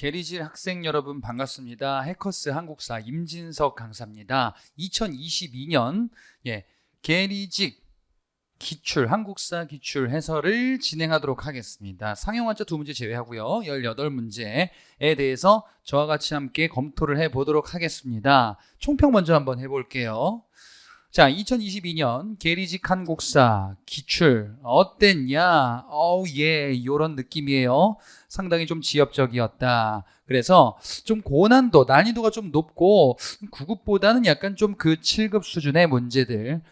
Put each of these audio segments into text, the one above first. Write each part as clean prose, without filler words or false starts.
계리질 학생 여러분 반갑습니다. 해커스 한국사 임진석 강사입니다. 2022년 계리직 기출, 한국사 기출 해설을 진행하도록 하겠습니다. 상용한자 2문제 제외하고요. 18문제에 대해서 저와 같이 함께 검토를 해보도록 하겠습니다. 총평 먼저 한번 해볼게요. 자, 2022년 계리직 한국사 기출 어땠냐? 이런 느낌이에요. 상당히 좀 지엽적이었다. 그래서 좀 고난도, 난이도가 좀 높고 9급보다는 약간 좀 그 7급 수준의 문제들,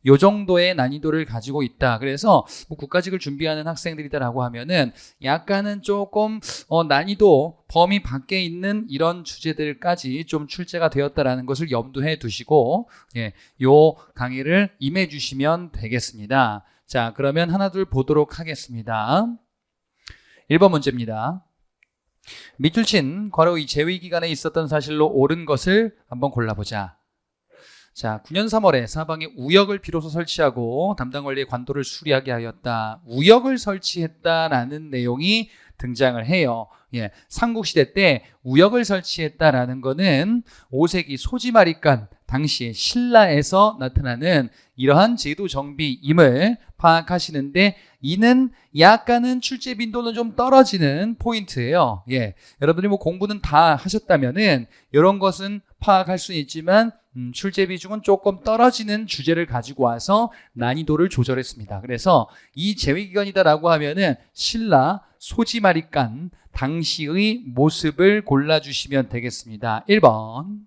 요 정도의 난이도를 가지고 있다. 그래서 뭐 국가직을 준비하는 학생들이다라고 하면은 약간은 조금 난이도 범위 밖에 있는 이런 주제들까지 좀 출제가 되었다라는 것을 염두해 두시고 요 강의를 임해 주시면 되겠습니다. 자, 그러면 하나둘 보도록 하겠습니다. 1번 문제입니다. 밑줄 친 괄호 2 재위 기간에 있었던 사실로 옳은 것을 한번 골라보자. 자, 9년 3월에 사방에 우역을 비로소 설치하고 담당 관리의 관도를 수리하게 하였다. 우역을 설치했다라는 내용이 등장을 해요. 삼국시대 때 우역을 설치했다라는 거는 5세기 소지마리간 당시에 신라에서 나타나는 이러한 제도 정비임을 파악하시는데, 이는 약간은 출제 빈도는 좀 떨어지는 포인트예요. 여러분들이 뭐 공부는 다 하셨다면은 이런 것은 파악할 수는 있지만 출제 비중은 조금 떨어지는 주제를 가지고 와서 난이도를 조절했습니다. 그래서 이 제위기간이다라고 하면은 신라 소지마리간 당시의 모습을 골라주시면 되겠습니다. 1번.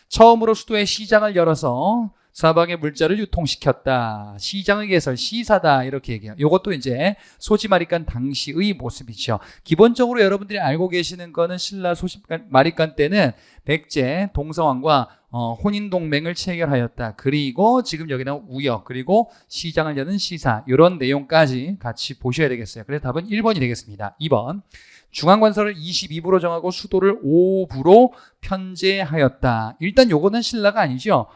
처음으로 수도에 시장을 열어서 사방의 물자를 유통시켰다. 시장의 개설, 시사다, 이렇게 얘기해요. 이것도 이제 소지마리간 당시의 모습이죠. 기본적으로 여러분들이 알고 계시는 거는 신라 소지마리간 때는 백제, 동서왕과 혼인동맹을 체결하였다. 그리고 지금 여기 나온 우역, 그리고 시장을 여는 시사, 이런 내용까지 같이 보셔야 되겠어요. 그래서 답은 1번이 되겠습니다. 2번. 중앙관서를 22부로 정하고 수도를 5부로 편제하였다. 일단 요거는 신라가 아니죠.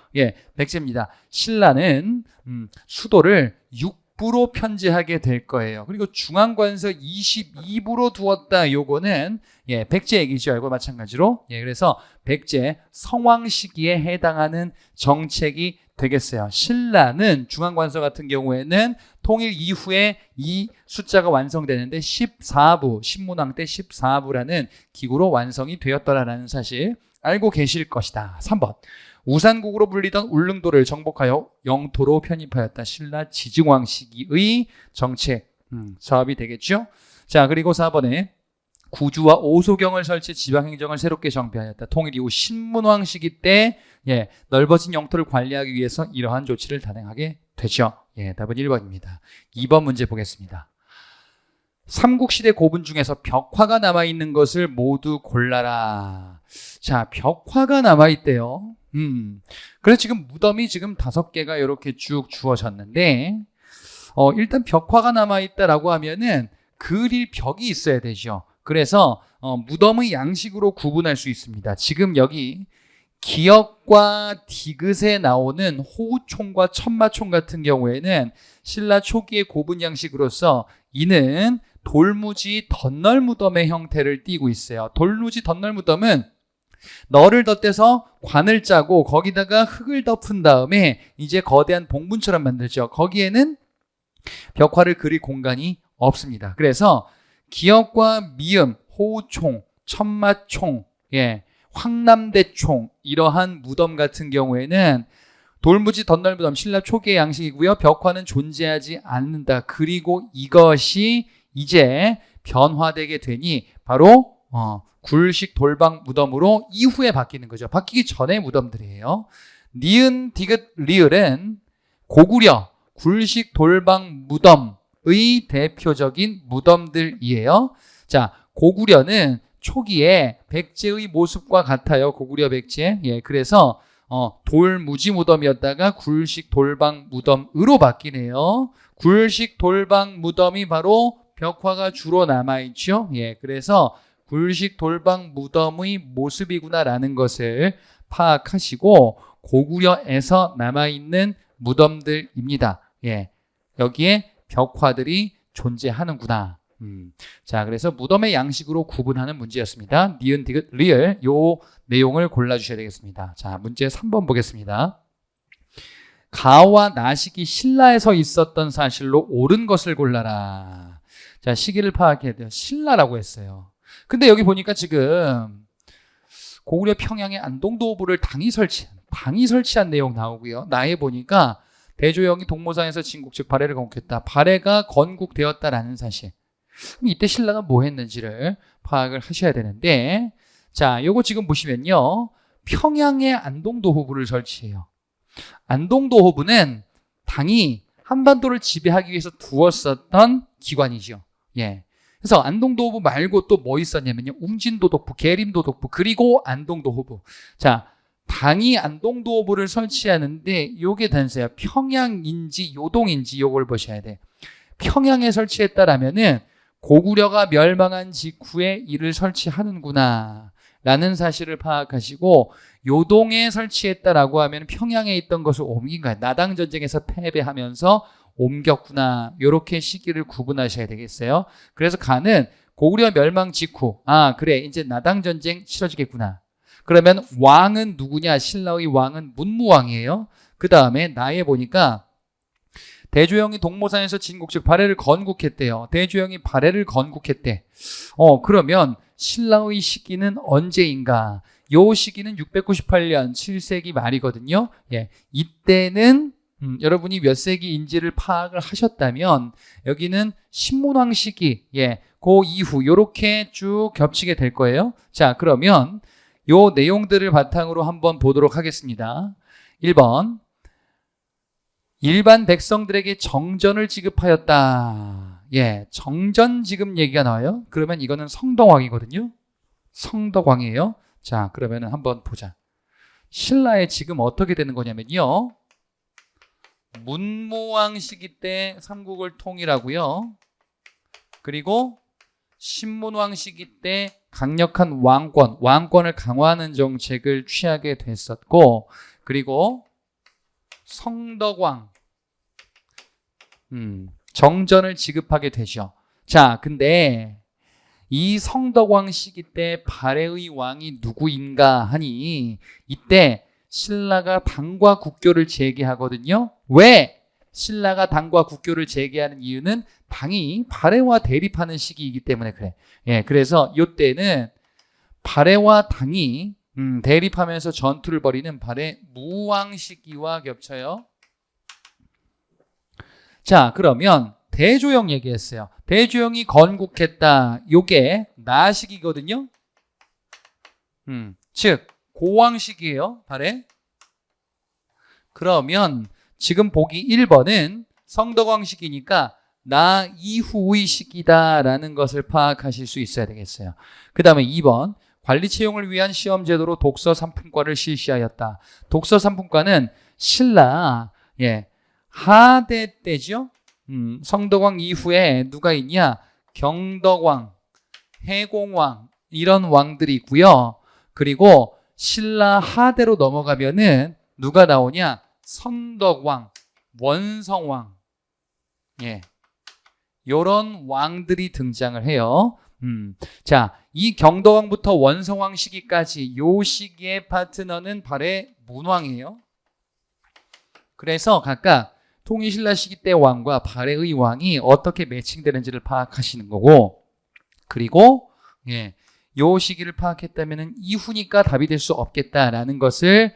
백제입니다. 신라는 수도를 6부로 편제하게 될 거예요. 그리고 중앙관서 22부로 두었다. 요거는 백제 얘기죠. 이거 마찬가지로. 그래서 백제 성왕 시기에 해당하는 정책이 되겠어요. 신라는 중앙관서 같은 경우에는 통일 이후에 이 숫자가 완성되는데 14부, 신문왕 때 14부라는 기구로 완성이 되었더라라는 사실 알고 계실 것이다. 3번. 우산국으로 불리던 울릉도를 정복하여 영토로 편입하였다. 신라 지증왕 시기의 정책 사업이 되겠죠. 자, 그리고 4번에 구주와 오소경을 설치 지방행정을 새롭게 정비하였다. 통일 이후 신문왕 시기 때 넓어진 영토를 관리하기 위해서 이러한 조치를 단행하게 되죠. 답은 1번입니다. 2번 문제 보겠습니다. 삼국시대 고분 중에서 벽화가 남아있는 것을 모두 골라라. 자, 벽화가 남아있대요. 그래서 지금 무덤이 지금 5개가 이렇게 쭉 주어졌는데, 일단 벽화가 남아있다라고 하면은 그릴 벽이 있어야 되죠. 그래서 무덤의 양식으로 구분할 수 있습니다. 지금 여기 기역과 디귿에 나오는 호우총과 천마총 같은 경우에는 신라 초기의 고분 양식으로서 이는 돌무지 덧널 무덤의 형태를 띠고 있어요. 돌무지 덧널 무덤은 널을 덧대서 관을 짜고 거기다가 흙을 덮은 다음에 이제 거대한 봉분처럼 만들죠. 거기에는 벽화를 그릴 공간이 없습니다. 그래서 기역과 미음, 호우총, 천마총, 황남대총, 이러한 무덤 같은 경우에는 돌무지 덧널 무덤, 신라 초기의 양식이고요. 벽화는 존재하지 않는다. 그리고 이것이 이제 변화되게 되니 바로 굴식 돌방 무덤으로 이후에 바뀌는 거죠. 바뀌기 전의 무덤들이에요. 니은, 디귿, 리을은 고구려 굴식 돌방 무덤의 대표적인 무덤들이에요. 자, 고구려는 초기에 백제의 모습과 같아요. 고구려 백제. 그래서 돌무지 무덤이었다가 굴식 돌방 무덤으로 바뀌네요. 굴식 돌방 무덤이 바로 벽화가 주로 남아있죠. 그래서 굴식 돌방 무덤의 모습이구나라는 것을 파악하시고 고구려에서 남아있는 무덤들입니다. 여기에 벽화들이 존재하는구나. 자, 그래서 무덤의 양식으로 구분하는 문제였습니다. 니은, 디귿, 리을 요 내용을 골라주셔야 되겠습니다. 자, 문제 3번 보겠습니다. 가와 나식이 신라에서 있었던 사실로 옳은 것을 골라라. 자, 시기를 파악해야 돼요. 신라라고 했어요. 근데 여기 보니까 지금 고구려 평양에 안동도호부를 당이 설치한 내용 나오고요. 나에 보니까 대조영이 동모상에서 진국 즉 발해를 건국했다. 발해가 건국되었다라는 사실. 그럼 이때 신라가 뭐 했는지를 파악을 하셔야 되는데, 자, 요거 지금 보시면요. 평양에 안동도호부를 설치해요. 안동도호부는 당이 한반도를 지배하기 위해서 두었었던 기관이죠. 예. 그래서 안동도호부 말고 또 뭐 있었냐면요. 웅진도독부, 계림도독부, 그리고 안동도호부. 자, 당이 안동도호부를 설치하는데 요게 단서야. 평양인지 요동인지 요걸 보셔야 돼. 평양에 설치했다라면은 고구려가 멸망한 직후에 이를 설치하는구나 라는 사실을 파악하시고, 요동에 설치했다라고 하면 평양에 있던 것을 옮긴 거야. 나당전쟁에서 패배하면서 옮겼구나. 이렇게 시기를 구분하셔야 되겠어요. 그래서 가는 고구려 멸망 직후, 아 그래 이제 나당전쟁 치러지겠구나. 그러면 왕은 누구냐? 신라의 왕은 문무왕이에요. 그 다음에 나에 보니까 대조영이 동모산에서 진국 즉 발해를 건국했대요. 대조영이 발해를 건국했대. 그러면 신라의 시기는 언제인가? 요 시기는 698년 7세기 말이거든요. 예, 이때는 여러분이 몇 세기인지를 파악을 하셨다면 여기는 신문왕 시기, 예, 그 이후 요렇게 쭉 겹치게 될 거예요. 자, 그러면 요 내용들을 바탕으로 한번 보도록 하겠습니다. 1번, 일반 백성들에게 정전을 지급하였다. 예, 정전 지급 얘기가 나와요. 그러면 이거는 성덕왕이거든요. 성덕왕이에요. 자, 그러면은 한번 보자. 신라에 지금 어떻게 되는 거냐면요. 문무왕 시기 때 삼국을 통일하고요. 그리고 신문왕 시기 때 강력한 왕권을 강화하는 정책을 취하게 됐었고, 그리고 성덕왕 정전을 지급하게 되죠. 자, 근데 이 성덕왕 시기 때 발해의 왕이 누구인가 하니 이때 신라가 당과 국교를 재개하거든요. 왜? 신라가 당과 국교를 재개하는 이유는 당이 발해와 대립하는 시기이기 때문에 그래. 예, 그래서 이때는 발해와 당이 대립하면서 전투를 벌이는 발해 무왕 시기와 겹쳐요. 자, 그러면 대조영 얘기했어요. 대조영이 건국했다. 요게 나시기거든요. 즉 고왕 시기예요. 발해. 그러면 지금 보기 1번은 성덕왕 시기니까 나 이후의 시기다라는 것을 파악하실 수 있어야 되겠어요. 그 다음에 2번, 관리 채용을 위한 시험 제도로 독서 3품과를 실시하였다. 독서 3품과는 신라 하대 때죠. 성덕왕 이후에 누가 있냐? 경덕왕, 해공왕 이런 왕들이 있고요. 그리고 신라 하대로 넘어가면은 누가 나오냐? 선덕왕, 원성왕, 요런 왕들이 등장을 해요. 자, 이 경덕왕부터 원성왕 시기까지 요 시기의 파트너는 발해 문왕이에요. 그래서 각각 통일신라 시기 때 왕과 발해의 왕이 어떻게 매칭되는지를 파악하시는 거고, 그리고 요 시기를 파악했다면 이후니까 답이 될 수 없겠다라는 것을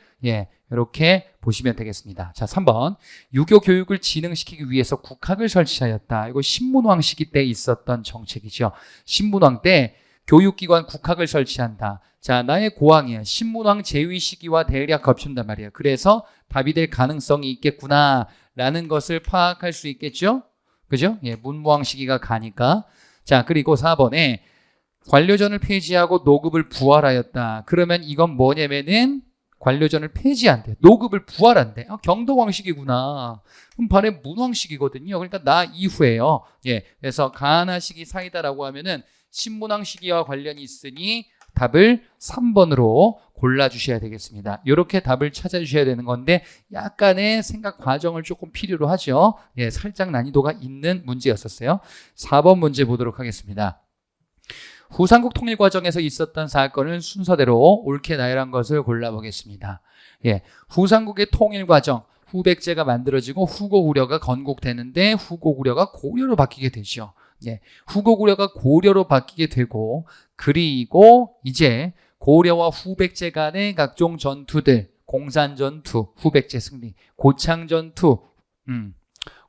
이렇게 보시면 되겠습니다. 자, 3번, 유교 교육을 진흥시키기 위해서 국학을 설치하였다. 이거 신문왕 시기 때 있었던 정책이죠. 신문왕 때 교육기관 국학을 설치한다. 자, 나의 고왕이야. 신문왕 재위 시기와 대략 겹친단 말이에요. 그래서 답이 될 가능성이 있겠구나라는 것을 파악할 수 있겠죠? 그죠? 문무왕 시기가 가니까. 자, 그리고 4번에 관료전을 폐지하고 노급을 부활하였다. 그러면 이건 뭐냐면은 관료전을 폐지한대. 노급을 부활한대. 경덕왕식이구나. 그럼 발해 문왕식이거든요. 그러니까 나 이후에요. 그래서 가나시기 사이다라고 하면은 신문왕 시기와 관련이 있으니 답을 3번으로 골라주셔야 되겠습니다. 이렇게 답을 찾아주셔야 되는 건데 약간의 생각 과정을 조금 필요로 하죠. 예, 살짝 난이도가 있는 문제였었어요. 4번 문제 보도록 하겠습니다. 후삼국 통일 과정에서 있었던 사건을 순서대로 옳게 나열한 것을 골라보겠습니다. 예, 후삼국의 통일 과정, 후백제가 만들어지고 후고구려가 건국되는데 후고구려가 고려로 바뀌게 되죠. 예, 후고구려가 고려로 바뀌게 되고 그리고 이제 고려와 후백제 간의 각종 전투들, 공산전투, 후백제 승리, 고창전투,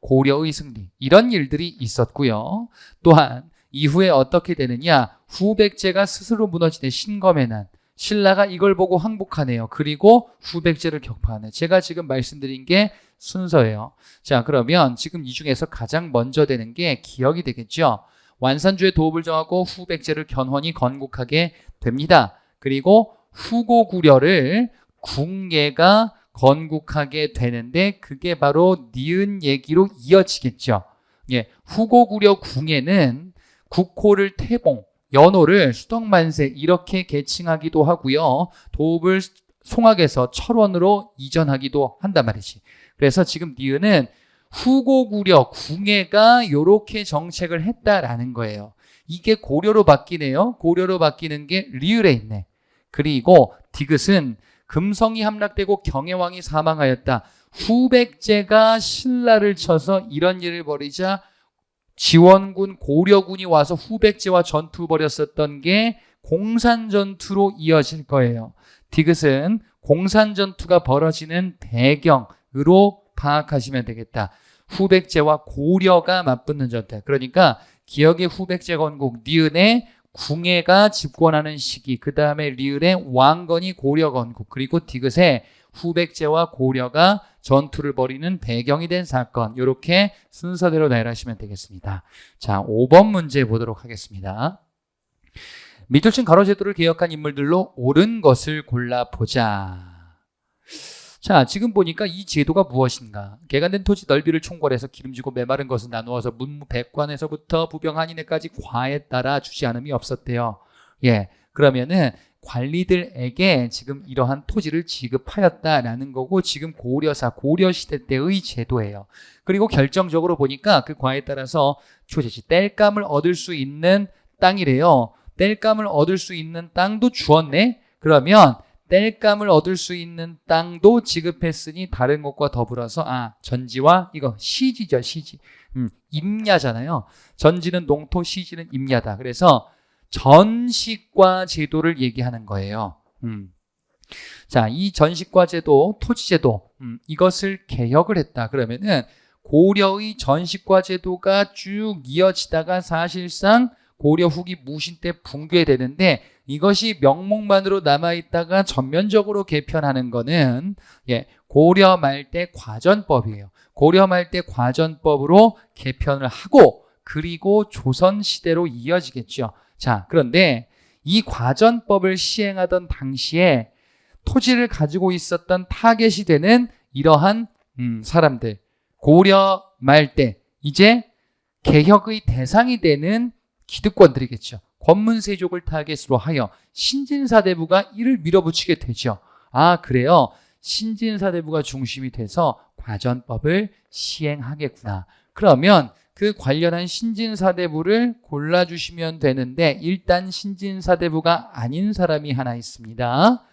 고려의 승리 이런 일들이 있었고요. 또한 이후에 어떻게 되느냐, 후백제가 스스로 무너지는 신검의 난, 신라가 이걸 보고 항복하네요. 그리고 후백제를 격파하네. 제가 지금 말씀드린 게 순서예요. 자, 그러면 지금 이 중에서 가장 먼저 되는 게 기억이 되겠죠. 완산주의 도읍을 정하고 후백제를 견훤히 건국하게 됩니다. 그리고 후고구려를 궁예가 건국하게 되는데 그게 바로 니은 얘기로 이어지겠죠. 예, 후고구려 궁예는 국호를 태봉, 연호를 수덕만세 이렇게 계칭하기도 하고요. 도읍을 송악에서 철원으로 이전하기도 한단 말이지. 그래서 지금 니은은 후고구려 궁예가 이렇게 정책을 했다라는 거예요. 이게 고려로 바뀌네요. 고려로 바뀌는 게 리을에 있네. 그리고 디귿은 금성이 함락되고 경혜왕이 사망하였다. 후백제가 신라를 쳐서 이런 일을 벌이자 지원군, 고려군이 와서 후백제와 전투 벌였었던 게 공산전투로 이어질 거예요. 디귿은 공산전투가 벌어지는 배경으로 파악하시면 되겠다. 후백제와 고려가 맞붙는 전투. 그러니까 기억의 후백제 건국, 니은의 궁예가 집권하는 시기, 그 다음에 리을의 왕건이 고려 건국, 그리고 디귿의 후백제와 고려가 전투를 벌이는 배경이 된 사건, 이렇게 순서대로 나열하시면 되겠습니다. 자, 5번 문제 보도록 하겠습니다. 미툴층 가로제도를 개혁한 인물들로 옳은 것을 골라보자. 자, 지금 보니까 이 제도가 무엇인가? 개간된 토지 넓이를 총괄해서 기름지고 메마른 것을 나누어서 문무 백관에서부터 부병 한인회까지 과에 따라 주지 않음이 없었대요. 예, 그러면은 관리들에게 지금 이러한 토지를 지급하였다라는 거고, 지금 고려시대 때의 제도예요. 그리고 결정적으로 보니까 그 과에 따라서 초제지 땔감을 얻을 수 있는 땅이래요. 땔감을 얻을 수 있는 땅도 주었네? 그러면 땔감을 얻을 수 있는 땅도 지급했으니 다른 것과 더불어서 전지와 이거 시지죠, 시지. 임야잖아요. 전지는 농토, 시지는 임야다. 그래서 전시과 제도를 얘기하는 거예요. 자, 이 전시과 제도, 토지 제도, 이것을 개혁을 했다. 그러면은 고려의 전시과 제도가 쭉 이어지다가 사실상 고려 후기 무신 때 붕괴되는데, 이것이 명목만으로 남아있다가 전면적으로 개편하는 거는 고려 말 때 과전법이에요. 고려 말 때 과전법으로 개편을 하고 그리고 조선시대로 이어지겠죠. 자, 그런데 이 과전법을 시행하던 당시에 토지를 가지고 있었던 타겟시대는 이러한 사람들, 고려 말 때 이제 개혁의 대상이 되는 기득권들이겠죠. 권문세족을 타겟으로 하여 신진사대부가 이를 밀어붙이게 되죠. 그래요. 신진사대부가 중심이 돼서 과전법을 시행하겠구나. 그러면 그 관련한 신진사대부를 골라주시면 되는데, 일단 신진사대부가 아닌 사람이 하나 있습니다.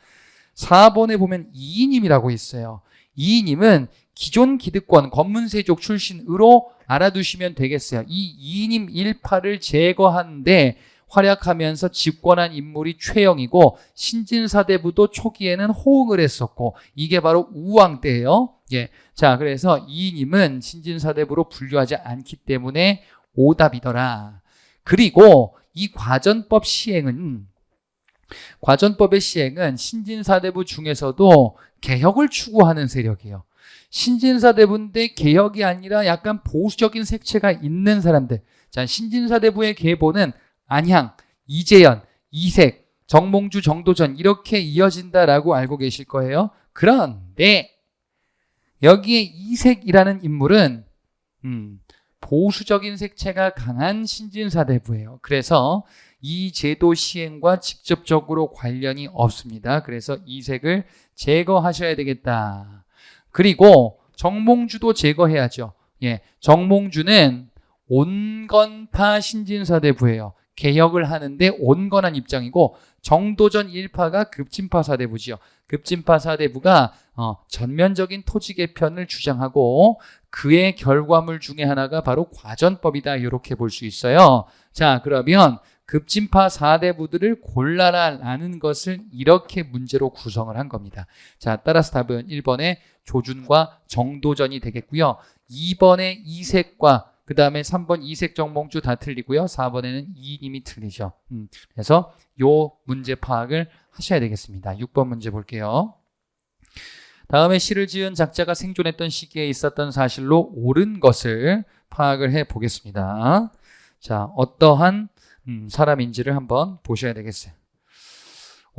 4번에 보면 이인임이라고 있어요. 이인임은 기존 기득권 권문세족 출신으로 알아두시면 되겠어요. 이 이인임 일파를 제거하는데 활약하면서 집권한 인물이 최영이고, 신진사대부도 초기에는 호응을 했었고, 이게 바로 우왕 때예요. 예. 자, 그래서 이인임은 신진사대부로 분류하지 않기 때문에 오답이더라. 그리고 이 과전법의 시행은 신진사대부 중에서도 개혁을 추구하는 세력이에요. 신진사대부인데 개혁이 아니라 약간 보수적인 색채가 있는 사람들. 자, 신진사대부의 계보는 안향, 이재현, 이색, 정몽주, 정도전 이렇게 이어진다라고 알고 계실 거예요. 그런데 여기에 이색이라는 인물은 보수적인 색채가 강한 신진사대부예요. 그래서 이 제도 시행과 직접적으로 관련이 없습니다. 그래서 이색을 제거하셔야 되겠다. 그리고 정몽주도 제거해야죠. 예, 정몽주는 온건파 신진사대부예요. 개혁을 하는데 온건한 입장이고, 정도전 일파가 급진파 사대부지요. 급진파 사대부가 전면적인 토지 개편을 주장하고, 그의 결과물 중에 하나가 바로 과전법이다, 이렇게 볼 수 있어요. 자, 그러면 급진파 사대부들을 골라라라는 것을 이렇게 문제로 구성을 한 겁니다. 자, 따라서 답은 1번의 조준과 정도전이 되겠고요. 2번의 이색과 그 다음에 3번 이색 정몽주 다 틀리고요. 4번에는 이님이 틀리죠. 그래서 요 문제 파악을 하셔야 되겠습니다. 6번 문제 볼게요. 다음에 시를 지은 작자가 생존했던 시기에 있었던 사실로 옳은 것을 파악을 해 보겠습니다. 자, 어떠한 사람인지를 한번 보셔야 되겠어요.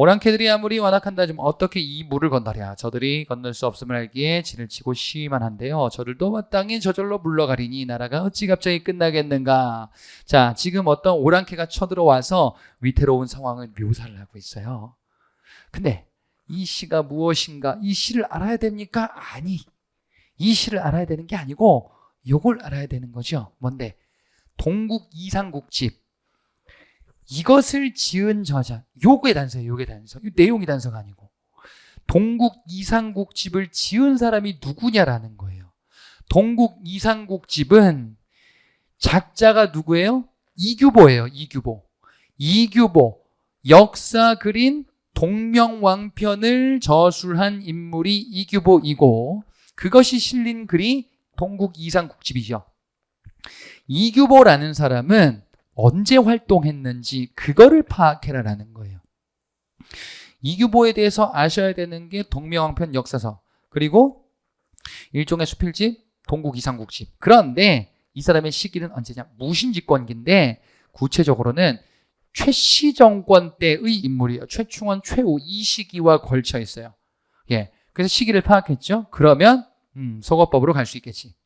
오랑캐들이 아무리 완악한다 하지만 어떻게 이 물을 건너랴. 저들이 건널 수 없음을 알기에 진을 치고 쉬만 한데요. 저들도 마땅히 저절로 물러가리니 나라가 어찌 갑자기 끝나겠는가. 자, 지금 어떤 오랑캐가 쳐들어와서 위태로운 상황을 묘사를 하고 있어요. 근데 이 시가 무엇인가? 이 시를 알아야 됩니까? 아니, 이 시를 알아야 되는 게 아니고 요걸 알아야 되는 거죠. 뭔데? 동국 이상국집. 이것을 지은 저자, 요게 단서예요. 요게 단서. 이 내용이 단서가 아니고, 동국 이상국집을 지은 사람이 누구냐라는 거예요. 동국 이상국집은 작자가 누구예요? 이규보예요. 이규보. 역사 그린 동명왕편을 저술한 인물이 이규보이고, 그것이 실린 글이 동국 이상국집이죠. 이규보라는 사람은 언제 활동했는지 그거를 파악해라라는 거예요. 이규보에 대해서 아셔야 되는 게 동명왕편 역사서, 그리고 일종의 수필집 동국 이상국집. 그런데 이 사람의 시기는 언제냐? 무신집권기인데 구체적으로는 최씨 정권 때의 인물이에요. 최충원, 최우 이 시기와 걸쳐 있어요. 예, 그래서 시기를 파악했죠. 그러면 소거법으로 갈 수 있겠지.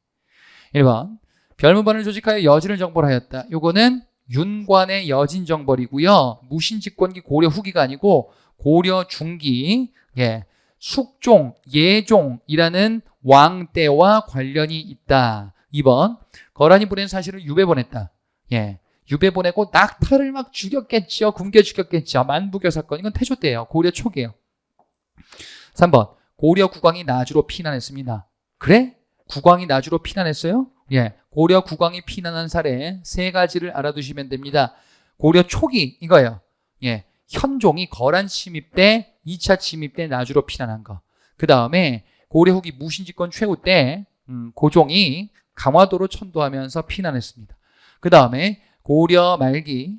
1번 별무반을 조직하여 여진을 정벌하였다. 요거는 윤관의 여진정벌이고요. 무신집권기 고려 후기가 아니고 고려 중기, 예, 숙종, 예종이라는 왕 때와 관련이 있다. 2번 거란이 보낸 사실을 유배 보냈다. 예, 유배 보내고 낙타를 막 죽였겠죠. 굶겨 죽였겠죠. 만부교 사건, 이건 태조 때예요. 고려 초기예요. 3번 고려 국왕이 나주로 피난했습니다. 그래? 국왕이 나주로 피난했어요? 예, 고려 국왕이 피난한 사례 3가지를 알아두시면 됩니다. 고려 초기 이거예요. 예, 현종이 거란 침입 때 2차 침입 때 나주로 피난한 거. 그 다음에 고려 후기 무신집권 최후 때 고종이 강화도로 천도하면서 피난했습니다. 그 다음에 고려 말기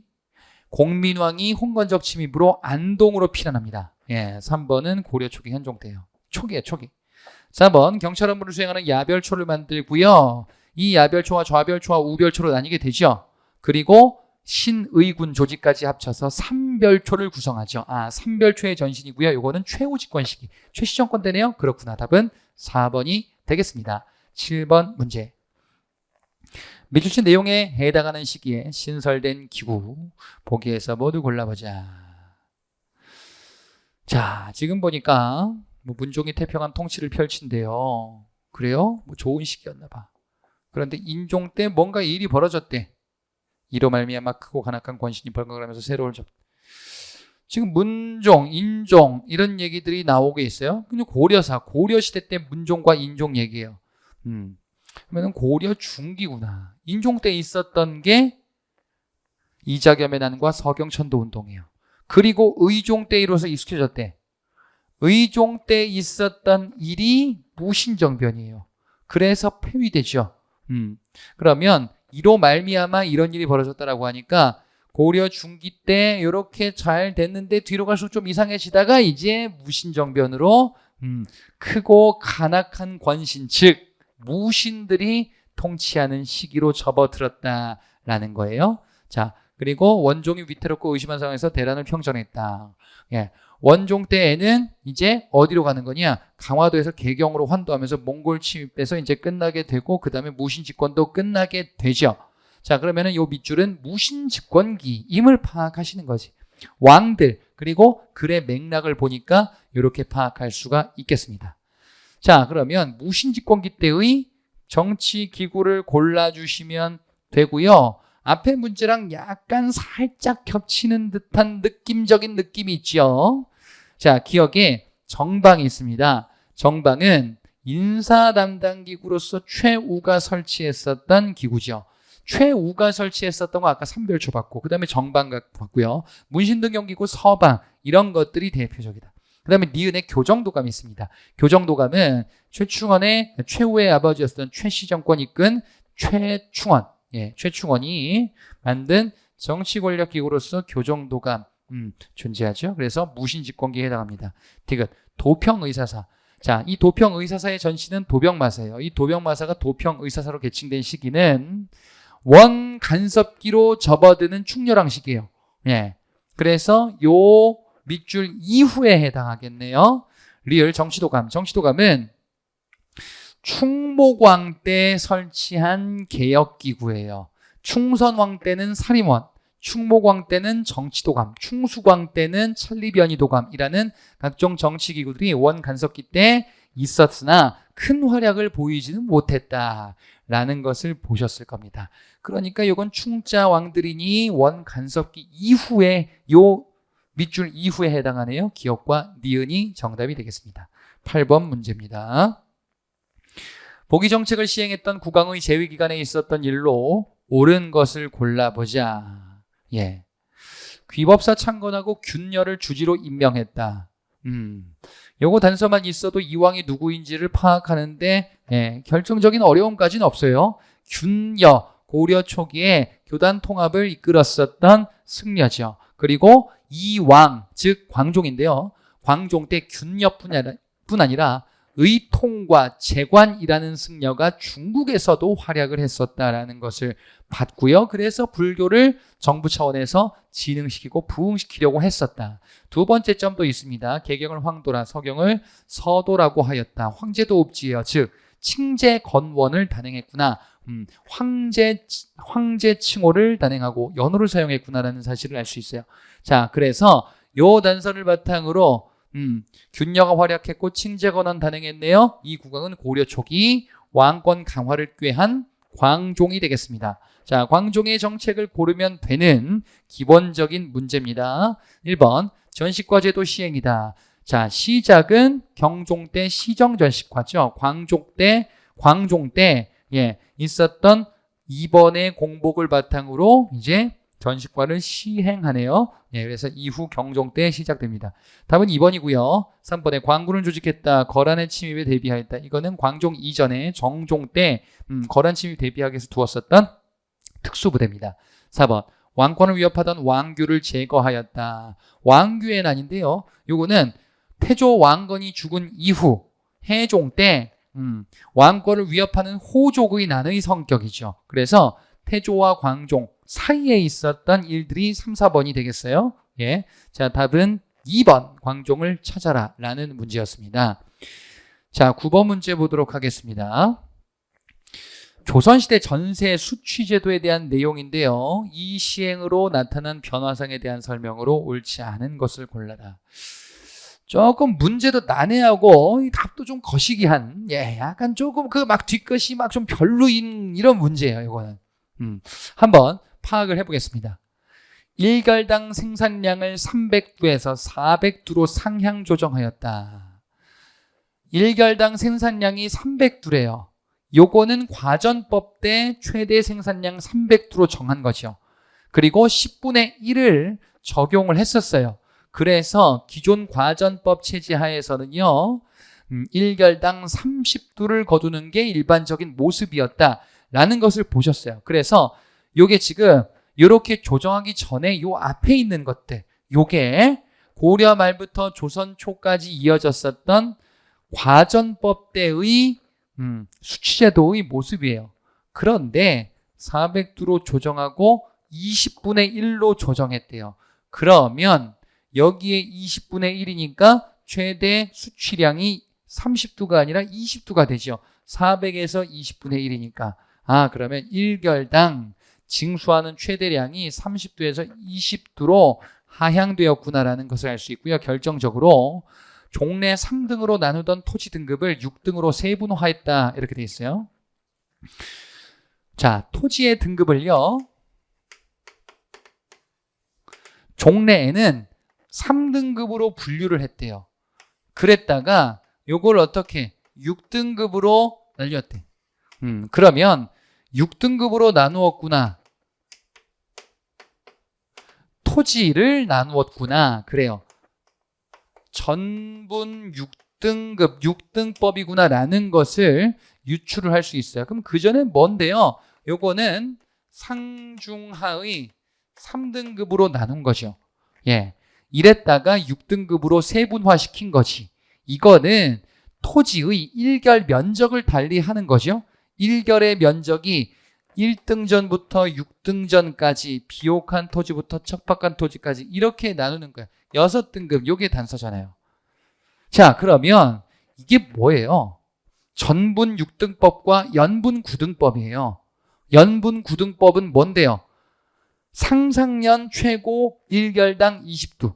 공민왕이 홍건적 침입으로 안동으로 피난합니다. 예, 3번은 고려 초기 현종 때예요. 초기예요, 초기. 4번 경찰 업무를 수행하는 야별초를 만들고요. 이 야별초와 좌별초와 우별초로 나뉘게 되죠. 그리고 신의군 조직까지 합쳐서 삼별초를 구성하죠. 아, 삼별초의 전신이고요. 이거는 최후 집권 시기, 최씨 정권 때네요. 그렇구나. 답은 4번이 되겠습니다. 7번 문제. 밑줄치 내용에 해당하는 시기에 신설된 기구 보기에서 모두 골라보자. 자, 지금 보니까 문종이 태평한 통치를 펼친대요. 그래요? 좋은 시기였나 봐. 그런데 인종 때 뭔가 일이 벌어졌대. 이로 말미암아 크고 간악한 권신이 벌거하면서 새로운 지금 문종, 인종 이런 얘기들이 나오게 있어요. 근데 고려 시대 때 문종과 인종 얘기예요. 그러면 고려 중기구나. 인종 때 있었던 게 이자겸의 난과 서경천도 운동이에요. 그리고 의종 때 이뤄서 익숙해졌대. 의종 때 있었던 일이 무신정변이에요. 그래서 폐위되죠. 그러면 이로 말미암아 이런 일이 벌어졌다라고 하니까 고려 중기 때 이렇게 잘 됐는데 뒤로 갈수록 좀 이상해지다가 이제 무신정변으로 크고 간악한 권신, 즉 무신들이 통치하는 시기로 접어들었다라는 거예요. 자, 그리고 원종이 위태롭고 의심한 상황에서 대란을 평정했다. 예, 원종 때에는 이제 어디로 가는 거냐? 강화도에서 개경으로 환도하면서 몽골 침입돼서 이제 끝나게 되고 그 다음에 무신 집권도 끝나게 되죠. 자, 그러면은 요 밑줄은 무신집권기임을 파악하시는 거지. 왕들 그리고 글의 맥락을 보니까 이렇게 파악할 수가 있겠습니다. 자, 그러면 무신집권기 때의 정치 기구를 골라주시면 되고요. 앞에 문제랑 약간 살짝 겹치는 듯한 느낌적인 느낌이 있죠. 자, 기억에 정방이 있습니다. 정방은 인사 담당 기구로서 최우가 설치했었던 기구죠. 최우가 설치했었던 거 아까 삼별초 받고 그 다음에 정방 받고요. 문신등용기구 서방 이런 것들이 대표적이다. 그 다음에 니은의 교정도감이 있습니다. 교정도감은 최충원의 최우의 아버지였던 최시정권 이끈 최충원, 최충원이 만든 정치권력기구로서 교정도감 존재하죠. 그래서 무신집권기에 해당합니다. 디귿 도평의사사. 자, 이 도평의사사의 전시는 도병마사예요. 이 도병마사가 도평의사사로 개칭된 시기는 원간섭기로 접어드는 충렬왕 시기예요. 그래서 요 밑줄 이후에 해당하겠네요. 리을 정치도감. 정치도감은 충목왕 때 설치한 개혁기구예요. 충선왕 때는 사림원, 충목왕 때는 정치도감, 충수광 때는 천리변이도감이라는 각종 정치기구들이 원간섭기 때 있었으나 큰 활약을 보이지는 못했다라는 것을 보셨을 겁니다. 그러니까 이건 충자 왕들이니 원간섭기 이후에 요 밑줄 이후에 해당하네요. 기억과 니은이 정답이 되겠습니다. 8번 문제입니다. 보기정책을 시행했던 국왕의 재위기간에 있었던 일로 옳은 것을 골라보자. 귀법사 창건하고 균열을 주지로 임명했다. 요거 단서만 있어도 이 왕이 누구인지를 파악하는데 결정적인 어려움까지는 없어요. 균여, 고려 초기에 교단 통합을 이끌었었던 승려죠. 그리고 이 왕, 즉 광종인데요. 광종 때 균여뿐 아니라 의통과 재관이라는 승려가 중국에서도 활약을 했었다라는 것을 봤고요. 그래서 불교를 정부 차원에서 진흥시키고 부흥시키려고 했었다. 두 번째 점도 있습니다. 개경을 황도라, 서경을 서도라고 하였다. 황제도 옵지여, 즉 칭제 건원을 단행했구나. 황제 칭호를 단행하고 연호를 사용했구나라는 사실을 알 수 있어요. 자, 그래서 요 단서를 바탕으로 균여가 활약했고 칭제건원 단행했네요. 이 국왕은 고려 초기 왕권 강화를 꾀한 광종이 되겠습니다. 자, 광종의 정책을 고르면 되는 기본적인 문제입니다. 1번 전식과제도 시행이다. 자, 시작은 경종 때 시정전식과죠. 광종 때 있었던 2번의 공복을 바탕으로 이제 전식과를 시행하네요. 그래서 이후 경종 때 시작됩니다. 답은 2번이고요. 3번에 광군을 조직했다. 거란의 침입에 대비하였다. 이거는 광종 이전에 정종 때 거란 침입 대비하기 위해서 두었었던 특수부대입니다. 4번 왕권을 위협하던 왕규를 제거하였다. 왕규의 난인데요. 요거는 태조 왕건이 죽은 이후 해종 때 왕권을 위협하는 호족의 난의 성격이죠. 그래서 태조와 광종 사이에 있었던 일들이 3, 4번이 되겠어요. 자, 답은 2번 광종을 찾아라 라는 문제였습니다. 자, 9번 문제 보도록 하겠습니다. 조선시대 전세 수취제도에 대한 내용인데요. 이 시행으로 나타난 변화상에 대한 설명으로 옳지 않은 것을 골라라. 조금 문제도 난해하고 답도 좀 거시기한 약간 조금 그 막 뒷것이 막 좀 별로인 이런 문제예요. 이거는 한번 파악을 해보겠습니다. 1결당 생산량을 300두에서 400두로 상향 조정하였다. 1결당 생산량이 300두래요. 요거는 과전법 때 최대 생산량 300두로 정한 거죠. 그리고 10분의 1을 적용을 했었어요. 그래서 기존 과전법 체제 하에서는요. 1결당 30두를 거두는 게 일반적인 모습이었다라는 것을 보셨어요. 그래서 요게 지금 이렇게 조정하기 전에 요 앞에 있는 것들, 요게 고려 말부터 조선 초까지 이어졌었던 과전법 때의 수취제도의 모습이에요. 그런데 400두로 조정하고 20분의 1로 조정했대요. 그러면 여기에 20분의 1이니까 최대 수취량이 30두가 아니라 20두가 되죠. 400에서 20분의 1이니까. 그러면 1결당 징수하는 최대량이 30도에서 20도로 하향되었구나라는 것을 알 수 있고요. 결정적으로 종래 3등으로 나누던 토지 등급을 6등으로 세분화했다 이렇게 돼 있어요. 자, 토지의 등급을요. 종래에는 3등급으로 분류를 했대요. 그랬다가 요걸 어떻게 6등급으로 날렸대. 그러면 6등급으로 나누었구나. 토지를 나누었구나. 그래요. 전분 6등급, 6등법이구나 라는 것을 유추를 할 수 있어요. 그럼 그 전에 뭔데요? 요거는 상중하의 3등급으로 나눈 거죠. 예. 이랬다가 6등급으로 세분화시킨 거지. 이거는 토지의 일결 면적을 달리하는 거죠. 일결의 면적이 1등전부터 6등전까지 비옥한 토지부터 척박한 토지까지 이렇게 나누는 거예요. 6등급, 요게 단서잖아요. 자, 그러면 이게 뭐예요? 전분 6등법과 연분 9등법이에요. 연분 9등법은 뭔데요? 상상년 최고 1결당 20두,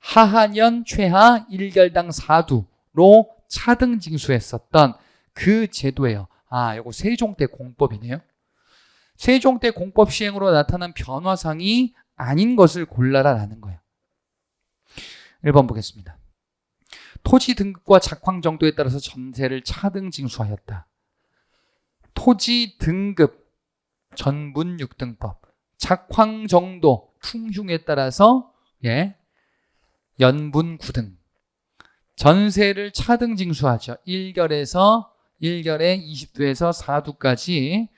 하하년 최하 1결당 4두로 차등 징수했었던 그 제도예요. 아, 요거 세종 때 공법이네요. 세종 때 공법 시행으로 나타난 변화상이 아닌 것을 골라라라는 거예요. 1번 보겠습니다. 토지 등급과 작황 정도에 따라서 전세를 차등 징수하였다. 토지 등급 전분 6등법, 작황 정도 풍흉에 따라서 연분 9등. 전세를 차등 징수하죠. 1결에 20두에서 4두까지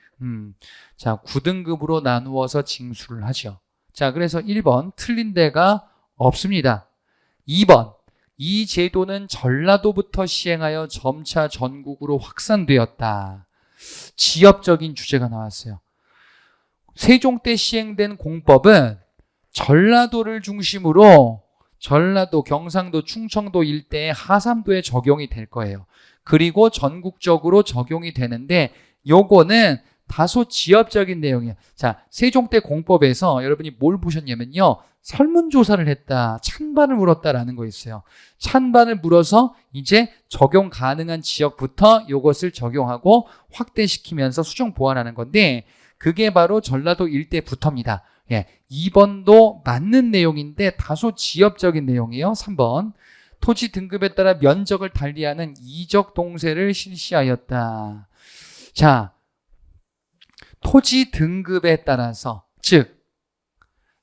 자, 9등급으로 나누어서 징수를 하죠. 자, 그래서 1번 틀린 데가 없습니다. 2번 이 제도는 전라도부터 시행하여 점차 전국으로 확산되었다. 지역적인 주제가 나왔어요. 세종 때 시행된 공법은 전라도를 중심으로 전라도, 경상도, 충청도 일대의 하삼도에 적용이 될 거예요. 그리고 전국적으로 적용이 되는데 요거는 다소 지역적인 내용이에요. 자, 세종 때 공법에서 여러분이 뭘 보셨냐면요. 설문조사를 했다, 찬반을 물었다라는 거 있어요. 찬반을 물어서 이제 적용 가능한 지역부터 이것을 적용하고 확대시키면서 수정 보완하는 건데 그게 바로 전라도 일대부터입니다. 2번도 맞는 내용인데 다소 지역적인 내용이에요. 3번 토지 등급에 따라 면적을 달리하는 이적 동세를 실시하였다. 자, 토지 등급에 따라서 즉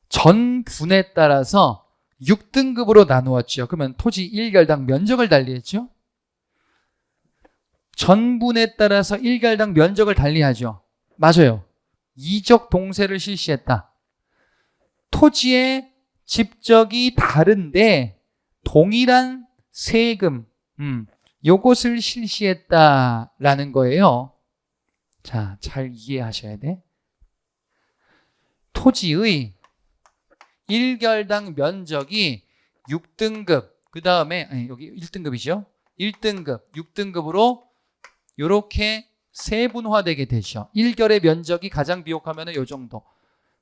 전분에 따라서 6등급으로 나누었죠. 그러면 토지 1결당 면적을 달리했죠. 전분에 따라서 1결당 면적을 달리하죠. 맞아요. 이적 동세를 실시했다. 토지의 집적이 다른데 동일한 세금 요것을 실시했다라는 거예요. 자, 잘 이해하셔야 돼. 토지의 1결당 면적이 6등급, 그 다음에 여기 1등급이죠. 1등급, 6등급으로 이렇게 세분화되게 되죠. 1결의 면적이 가장 비옥하면 요 정도.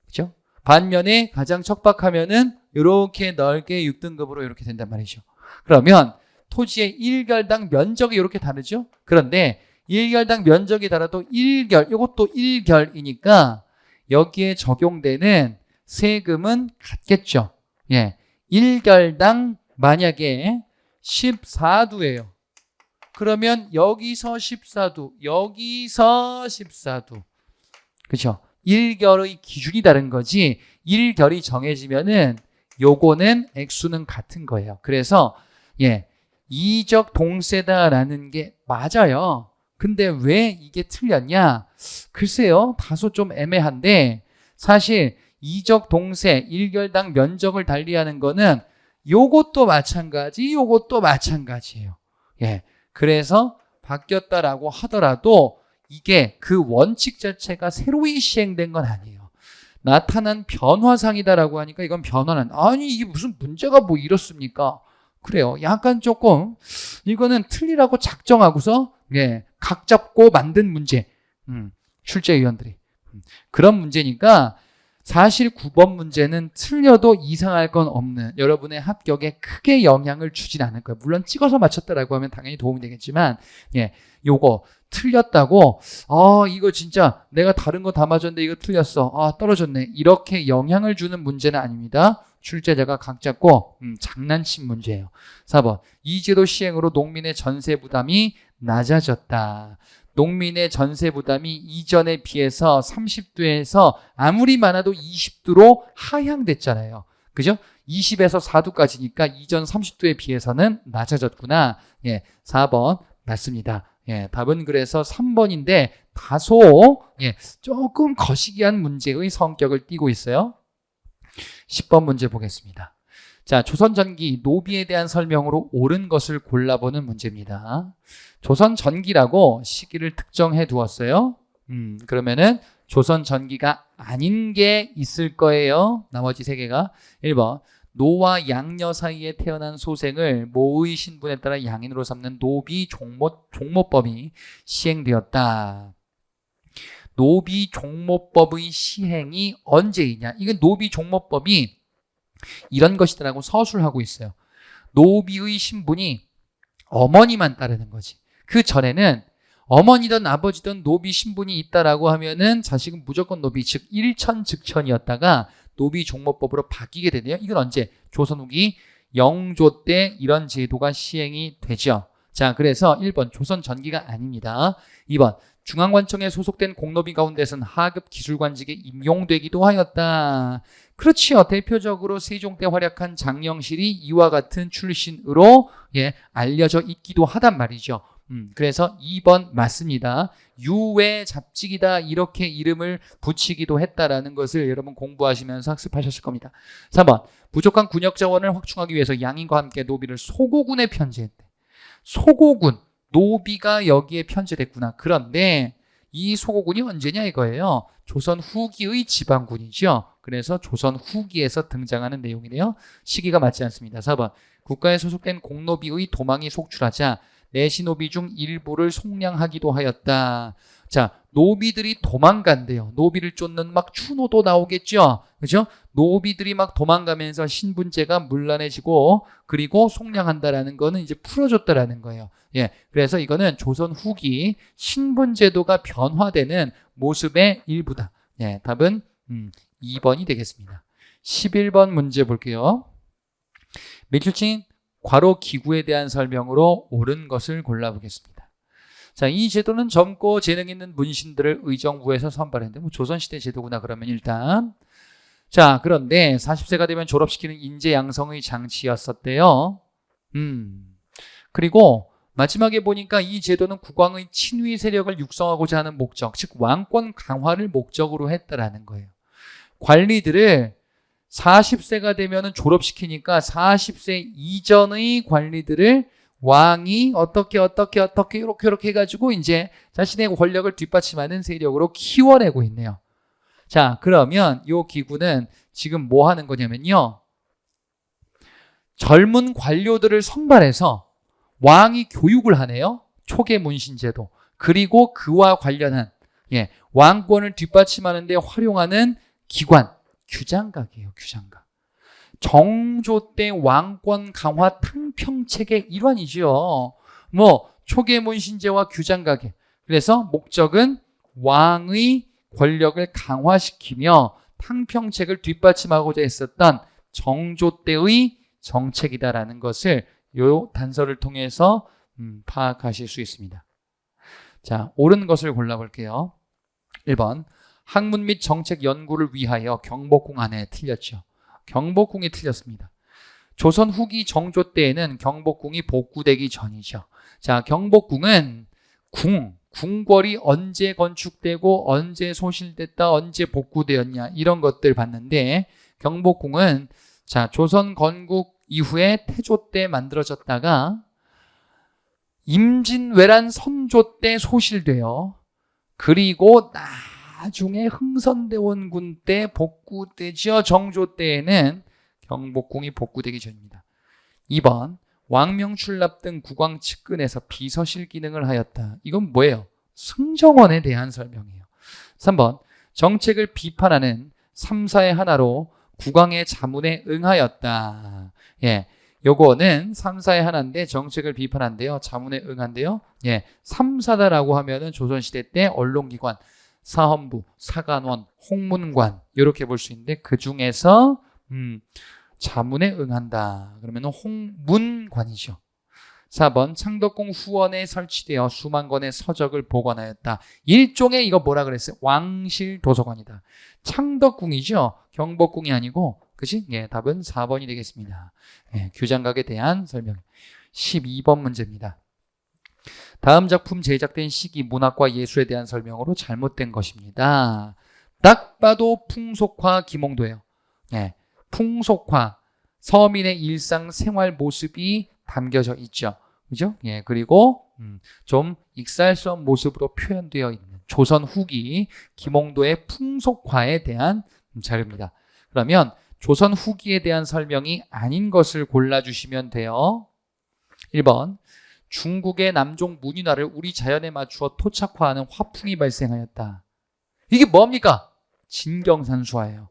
그죠? 반면에 가장 척박하면은 이렇게 넓게 6등급으로 이렇게 된단 말이죠. 그러면 토지의 1결당 면적이 이렇게 다르죠. 그런데 1결당 면적이 달라도 1결, 이것도 1결이니까 여기에 적용되는 세금은 같겠죠. 1결당 만약에 14두예요. 그러면 여기서 14두, 여기서 14두. 그렇죠? 1결의 기준이 다른 거지 1결이 정해지면은 요거는 액수는 같은 거예요. 그래서 이적 동세다라는 게 맞아요. 근데 왜 이게 틀렸냐? 글쎄요. 다소 좀 애매한데 사실 이적 동세 1결당 면적을 달리하는 거는 요것도 마찬가지, 요것도 마찬가지예요. 그래서 바뀌었다라고 하더라도 이게 그 원칙 자체가 새로이 시행된 건 아니에요. 나타난 변화상이다라고 하니까 이건 변화는 아니 이게 무슨 문제가 뭐 이렇습니까? 그래요. 약간 조금 이거는 틀리라고 작정하고서 각 잡고 만든 문제. 출제위원들이 그런 문제니까 사실 9번 문제는 틀려도 이상할 건 없는, 여러분의 합격에 크게 영향을 주진 않을 거예요. 물론 찍어서 맞췄다라고 하면 당연히 도움이 되겠지만, 요거 틀렸다고 이거 진짜 내가 다른 거 다 맞았는데 이거 틀렸어, 떨어졌네, 이렇게 영향을 주는 문제는 아닙니다. 출제자가 각 잡고 장난친 문제예요. 4번, 이 제도 시행으로 농민의 전세 부담이 낮아졌다. 농민의 전세 부담이 이전에 비해서 30도에서 아무리 많아도 20도로 하향됐잖아요. 그죠? 20에서 4도까지니까 이전 30도에 비해서는 낮아졌구나. 4번 맞습니다. 답은 그래서 3번인데 다소 조금 거시기한 문제의 성격을 띠고 있어요. 10번 문제 보겠습니다. 자, 조선전기 노비에 대한 설명으로 옳은 것을 골라보는 문제입니다. 조선전기라고 시기를 특정해 두었어요. 그러면은 조선전기가 아닌 게 있을 거예요. 나머지 3개가. 1번, 노와 양녀 사이에 태어난 소생을 모의 신분에 따라 양인으로 삼는 노비 종모법이 시행되었다. 노비 종모법의 시행이 언제이냐? 이건 노비 종모법이 이런 것이다라고 서술하고 있어요. 노비의 신분이 어머니만 따르는 거지. 그 전에는 어머니든 아버지든 노비 신분이 있다라고 하면은 자식은 무조건 노비, 즉 일천즉천이었다가 노비 종모법으로 바뀌게 되네요. 이건 언제? 조선 후기 영조 때 이런 제도가 시행이 되죠. 자, 그래서 1번 조선 전기가 아닙니다. 2번 중앙관청에 소속된 공노비 가운데서는 하급 기술관직에 임용되기도 하였다. 그렇지요. 대표적으로 세종 때 활약한 장영실이 이와 같은 출신으로 알려져 있기도 하단 말이죠. 그래서 2번 맞습니다. 유외 잡직이다, 이렇게 이름을 붙이기도 했다라는 것을 여러분 공부하시면서 학습하셨을 겁니다. 3번, 부족한 군역 자원을 확충하기 위해서 양인과 함께 노비를 소고군에 편제했대. 소고군, 노비가 여기에 편제됐구나. 그런데 이 소고군이 언제냐 이거예요. 조선 후기의 지방군이죠. 그래서 조선 후기에서 등장하는 내용이네요. 시기가 맞지 않습니다. 4번, 국가에 소속된 공노비의 도망이 속출하자 내시노비 중 일부를 속량하기도 하였다. 자, 노비들이 도망간대요. 노비를 쫓는 막 추노도 나오겠죠. 그죠? 노비들이 막 도망가면서 신분제가 문란해지고 그리고 속량한다라는 거는 이제 풀어줬다라는 거예요. 그래서 이거는 조선 후기 신분제도가 변화되는 모습의 일부다. 답은 2번이 되겠습니다. 11번 문제 볼게요. 매출증 괄호 기구에 대한 설명으로 옳은 것을 골라보겠습니다. 자, 이 제도는 젊고 재능 있는 문신들을 의정부에서 선발했는데 조선시대 제도구나 그러면 일단. 자, 그런데 40세가 되면 졸업시키는 인재 양성의 장치였었대요. 그리고 마지막에 보니까 이 제도는 국왕의 친위 세력을 육성하고자 하는 목적, 즉 왕권 강화를 목적으로 했다라는 거예요. 관리들을 40세가 되면 졸업시키니까 40세 이전의 관리들을 왕이 어떻게 이렇게 해가지고 이제 자신의 권력을 뒷받침하는 세력으로 키워내고 있네요. 자, 그러면 이 기구는 지금 뭐 하는 거냐면요. 젊은 관료들을 선발해서 왕이 교육을 하네요. 초계 문신제도. 그리고 그와 관련한 왕권을 뒷받침하는 데 활용하는 기관. 규장각이에요. 규장각. 정조 때 왕권 강화 탕평책의 일환이죠. 초계 문신제와 규장각에. 그래서 목적은 왕의 권력을 강화시키며 탕평책을 뒷받침하고자 했었던 정조 때의 정책이다라는 것을 이 단서를 통해서 파악하실 수 있습니다. 자, 옳은 것을 골라볼게요. 1번, 학문 및 정책 연구를 위하여 경복궁 안에 틀렸죠. 경복궁이 틀렸습니다. 조선 후기 정조 때에는 경복궁이 복구되기 전이죠. 자, 경복궁은 궁궐이 언제 건축되고 언제 소실됐다, 언제 복구되었냐 이런 것들 봤는데 경복궁은 자, 조선 건국 이후에 태조 때 만들어졌다가 임진왜란 선조 때 소실돼요. 그리고 나중에 흥선대원군 때 복구되죠. 정조 때에는 경복궁이 복구되기 전입니다. 2번, 왕명출납 등 국왕 측근에서 비서실 기능을 하였다. 이건 뭐예요? 승정원에 대한 설명이에요. 3번, 정책을 비판하는 3사의 하나로 국왕의 자문에 응하였다. 예. 요거는 3사의 하나인데 정책을 비판한대요. 자문에 응한대요. 예. 3사다라고 하면은 조선시대 때 언론기관, 사헌부, 사관원, 홍문관 이렇게 볼 수 있는데 그 중에서 자문에 응한다. 그러면 홍문관이죠. 4번 창덕궁 후원에 설치되어 수만 권의 서적을 보관하였다. 일종의 이거 뭐라 그랬어요? 왕실 도서관이다. 창덕궁이죠. 경복궁이 아니고 그치? 예, 답은 4번이 되겠습니다. 예, 규장각에 대한 설명. 12번 문제입니다. 다음 작품 제작된 시기, 문학과 예술에 대한 설명으로 잘못된 것입니다. 딱 봐도 풍속화 기몽도예요. 예, 풍속화, 서민의 일상 생활 모습이 담겨져 있죠. 그죠? 예, 그리고 좀 익살스러운 모습으로 표현되어 있는 조선 후기 기몽도의 풍속화에 대한 자료입니다. 그러면 조선 후기에 대한 설명이 아닌 것을 골라주시면 돼요. 1번 중국의 남종 문인화를 우리 자연에 맞추어 토착화하는 화풍이 발생하였다. 이게 뭡니까? 진경산수화예요.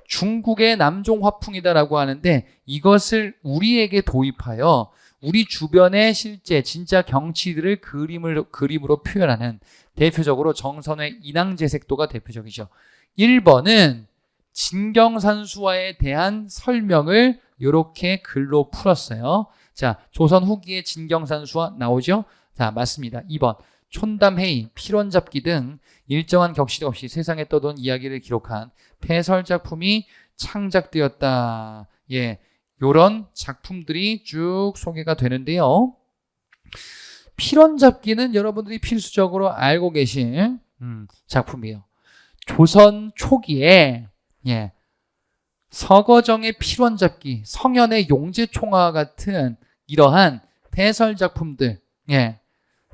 중국의 남종 화풍이다라고 하는데 이것을 우리에게 도입하여 우리 주변의 실제 진짜 경치들을 그림으로 표현하는 대표적으로 정선의 인왕제색도가 대표적이죠. 1번은 진경산수화에 대한 설명을 이렇게 글로 풀었어요. 자, 조선 후기의 진경산수화 나오죠? 자, 맞습니다. 2번 촌담회의, 필원잡기 등 일정한 격식 없이 세상에 떠도는 이야기를 기록한 폐설작품이 창작되었다. 예, 요런 작품들이 쭉 소개가 되는데요. 필원잡기는 여러분들이 필수적으로 알고 계신 작품이에요. 조선 초기에 예, 서거정의 필원잡기, 성현의 용제총화 같은 이러한 폐설작품들, 예,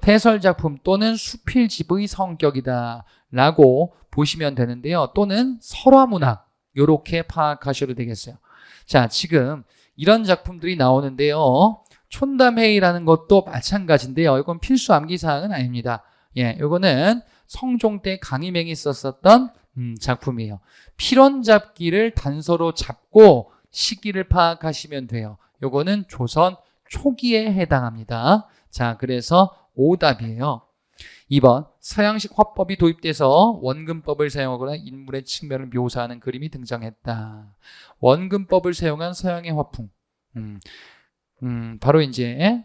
폐설작품 또는 수필집의 성격이다 라고 보시면 되는데요. 또는 설화문학 이렇게 파악하셔도 되겠어요. 자, 지금 이런 작품들이 나오는데요. 촌담회의라는 것도 마찬가지인데요. 이건 필수 암기사항은 아닙니다. 예, 이거는 성종 때 강희맹이 썼었던 작품이에요. 필원잡기를 단서로 잡고 시기를 파악하시면 돼요. 이거는 조선 초기에 해당합니다. 자, 그래서 오답이에요. 2번 서양식 화법이 도입돼서 원근법을 사용하거나 인물의 측면을 묘사하는 그림이 등장했다. 원근법을 사용한 서양의 화풍. 바로 이제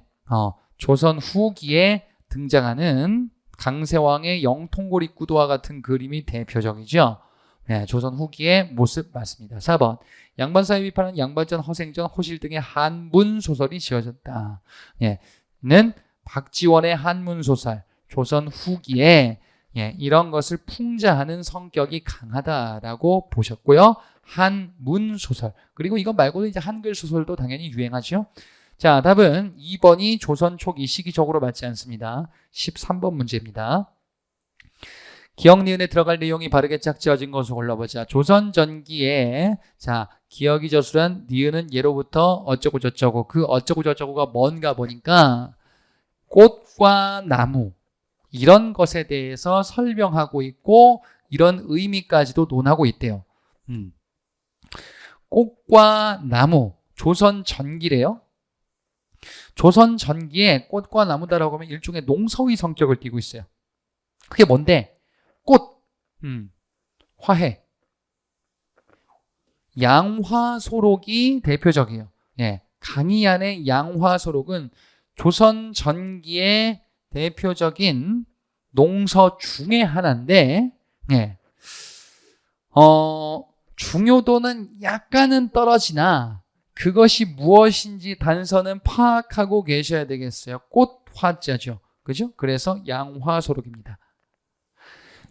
조선 후기에 등장하는 강세왕의 영통골 입구도와 같은 그림이 대표적이죠. 네, 조선 후기의 모습 맞습니다. 4번 양반사회 비판은 양반전, 허생전, 호실 등의 한문 소설이 지어졌다. 예, 는 박지원의 한문 소설, 조선 후기에 예, 이런 것을 풍자하는 성격이 강하다라고 보셨고요. 한문 소설. 그리고 이거 말고도 이제 한글 소설도 당연히 유행하죠. 자, 답은 2번이 조선 초기 시기적으로 맞지 않습니다. 13번 문제입니다. 기역 니은에 들어갈 내용이 바르게 짝지어진 것을 골라보자. 조선 전기에 자, 기역이 저술한 니은은 예로부터 어쩌고 저쩌고, 그 어쩌고 저쩌고가 뭔가 보니까 꽃과 나무 이런 것에 대해서 설명하고 있고 이런 의미까지도 논하고 있대요. 꽃과 나무, 조선 전기래요. 조선 전기에 꽃과 나무다라고 하면 일종의 농서의 성격을 띠고 있어요. 그게 뭔데? 꽃, 화해, 양화소록이 대표적이에요. 예, 강희안의 양화소록은 조선 전기의 대표적인 농서 중에 하나인데, 예, 중요도는 약간은 떨어지나 그것이 무엇인지 단서는 파악하고 계셔야 되겠어요. 꽃화자죠. 그죠? 그래서 양화소록입니다.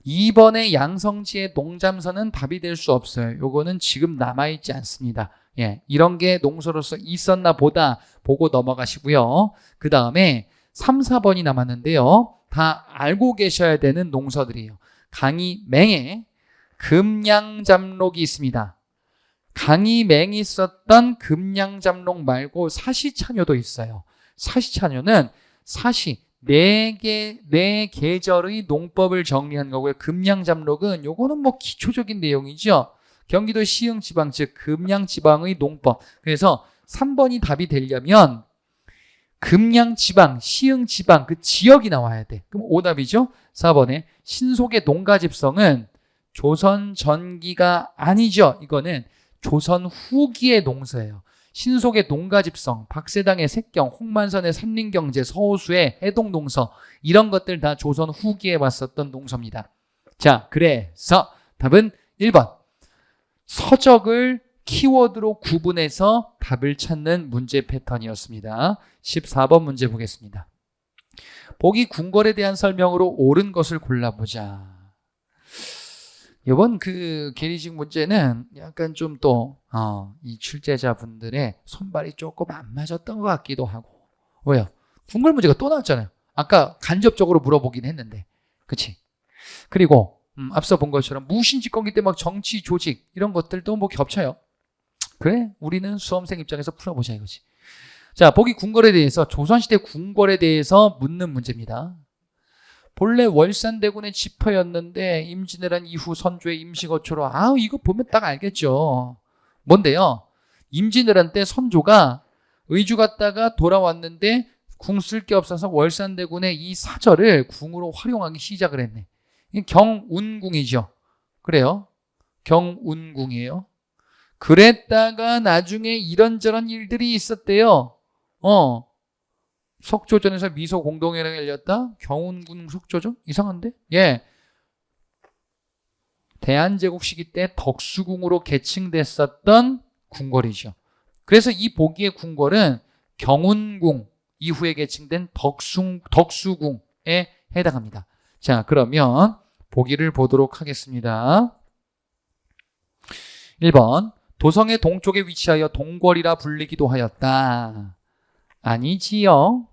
2번의 양성지의 농잠서는 답이 될 수 없어요. 요거는 지금 남아있지 않습니다. 예, 이런 게 농서로서 있었나 보다 보고 넘어가시고요. 그 다음에 3, 4번이 남았는데요. 다 알고 계셔야 되는 농서들이에요. 강희맹의 금양잠록이 있습니다. 강희맹이 썼던 금양잠록 말고 사시찬요도 있어요. 사시찬요는 사시, 네 계절의 농법을 정리한 거고요. 금양잡록은 요거는 뭐 기초적인 내용이죠. 경기도 시흥지방 즉 금양지방의 농법. 그래서 3번이 답이 되려면 금양지방, 시흥지방 그 지역이 나와야 돼. 그럼 오답이죠. 4번에 신속의 농가집성은 조선 전기가 아니죠. 이거는 조선 후기의 농서예요. 신속의 농가집성, 박세당의 색경, 홍만선의 산림경제, 서호수의 해동농서 이런 것들 다 조선 후기에 왔었던 농서입니다. 자, 그래서 답은 1번. 서적을 키워드로 구분해서 답을 찾는 문제 패턴이었습니다. 14번 문제 보겠습니다. 보기 궁궐에 대한 설명으로 옳은 것을 골라보자. 이번 그 계리식 문제는 약간 좀 또 이 출제자분들의 손발이 조금 안 맞았던 것 같기도 하고. 왜요? 궁궐 문제가 또 나왔잖아요. 아까 간접적으로 물어보긴 했는데, 그치? 그리고 앞서 본 것처럼 무신집권기 때 막 정치 조직 이런 것들도 뭐 겹쳐요. 그래, 우리는 수험생 입장에서 풀어보자 이거지. 자, 보기 궁궐에 대해서 조선시대 궁궐에 대해서 묻는 문제입니다. 본래 월산대군의 지퍼였는데 임진왜란 이후 선조의 임시거초로 이거 보면 딱 알겠죠. 뭔데요? 임진왜란 때 선조가 의주 갔다가 돌아왔는데 궁 쓸 게 없어서 월산대군의 이 사절을 궁으로 활용하기 시작을 했네. 경운궁이죠. 그래요. 경운궁이에요. 그랬다가 나중에 이런저런 일들이 있었대요. 석조전에서 미소 공동회를 열렸다? 경운궁 석조전? 이상한데? 예. 대한제국 시기 때 덕수궁으로 개칭됐었던 궁궐이죠. 그래서 이 보기의 궁궐은 경운궁 이후에 개칭된 덕수궁에 해당합니다. 자, 그러면 보기를 보도록 하겠습니다. 1번. 도성의 동쪽에 위치하여 동궐이라 불리기도 하였다. 아니지요.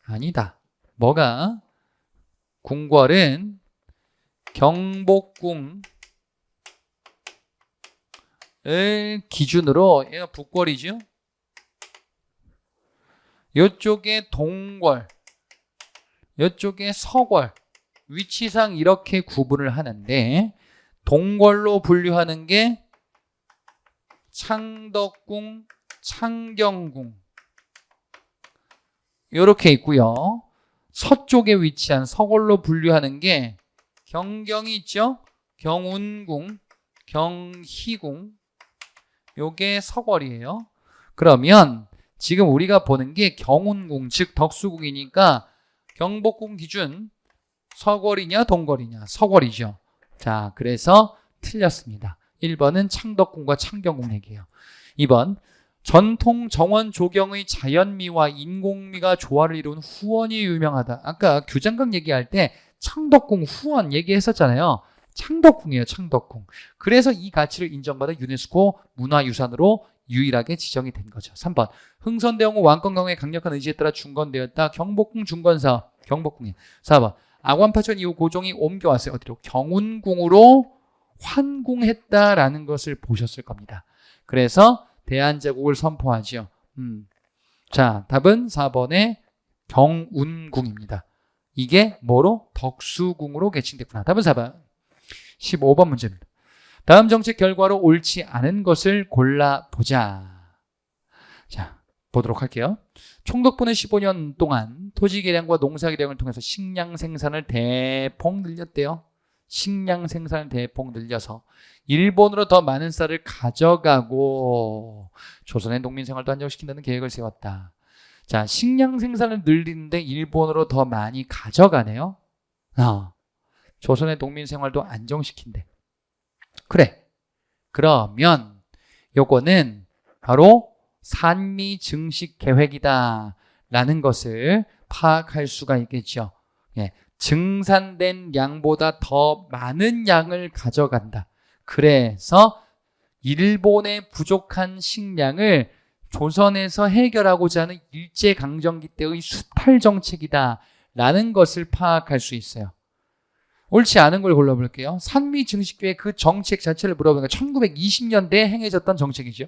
아니다. 뭐가? 궁궐은 경복궁을 기준으로 얘가 북궐이죠. 이쪽에 동궐, 이쪽에 서궐 위치상 이렇게 구분을 하는데 동궐로 분류하는 게 창덕궁, 창경궁 이렇게 있고요. 서쪽에 위치한 서궐로 분류하는 게 경경이 있죠. 경운궁, 경희궁 요게 서궐이에요. 그러면 지금 우리가 보는 게 경운궁 즉 덕수궁이니까 경복궁 기준 서궐이냐 동궐이냐 서궐이죠. 자, 그래서 틀렸습니다. 1번은 창덕궁과 창경궁 얘기예요. 2번 전통 정원 조경의 자연미와 인공미가 조화를 이룬 후원이 유명하다. 아까 규장각 얘기할 때 창덕궁 후원 얘기했었잖아요. 창덕궁이에요. 창덕궁. 그래서 이 가치를 인정받아 유네스코 문화유산으로 유일하게 지정이 된 거죠. 3번 흥선대원군 왕건강의 강력한 의지에 따라 중건되었다. 경복궁 중건사업 경복궁이에요. 4번 악원파천 이후 고종이 옮겨왔어요. 어디로? 경운궁으로 환궁했다라는 것을 보셨을 겁니다. 그래서 대한제국을 선포하죠. 자, 답은 4번의 경운궁입니다. 이게 뭐로? 덕수궁으로 개칭됐구나. 답은 4번. 15번 문제입니다. 다음 정책 결과로 옳지 않은 것을 골라보자. 자, 보도록 할게요. 총독부는 15년 동안 토지 개량과 농사 개량을 통해서 식량 생산을 대폭 늘렸대요. 식량 생산을 대폭 늘려서 일본으로 더 많은 쌀을 가져가고 조선의 농민 생활도 안정시킨다는 계획을 세웠다. 자, 식량 생산을 늘리는데 일본으로 더 많이 가져가네요. 조선의 농민 생활도 안정시킨대. 그래. 그러면 요거는 바로 산미 증식 계획이다 라는 것을 파악할 수가 있겠죠. 예. 증산된 양보다 더 많은 양을 가져간다. 그래서 일본의 부족한 식량을 조선에서 해결하고자 하는 일제강점기 때의 수탈 정책이다 라는 것을 파악할 수 있어요. 옳지 않은 걸 골라볼게요. 산미 증식계획 그 정책 자체를 물어보니까 1920년대에 행해졌던 정책이죠.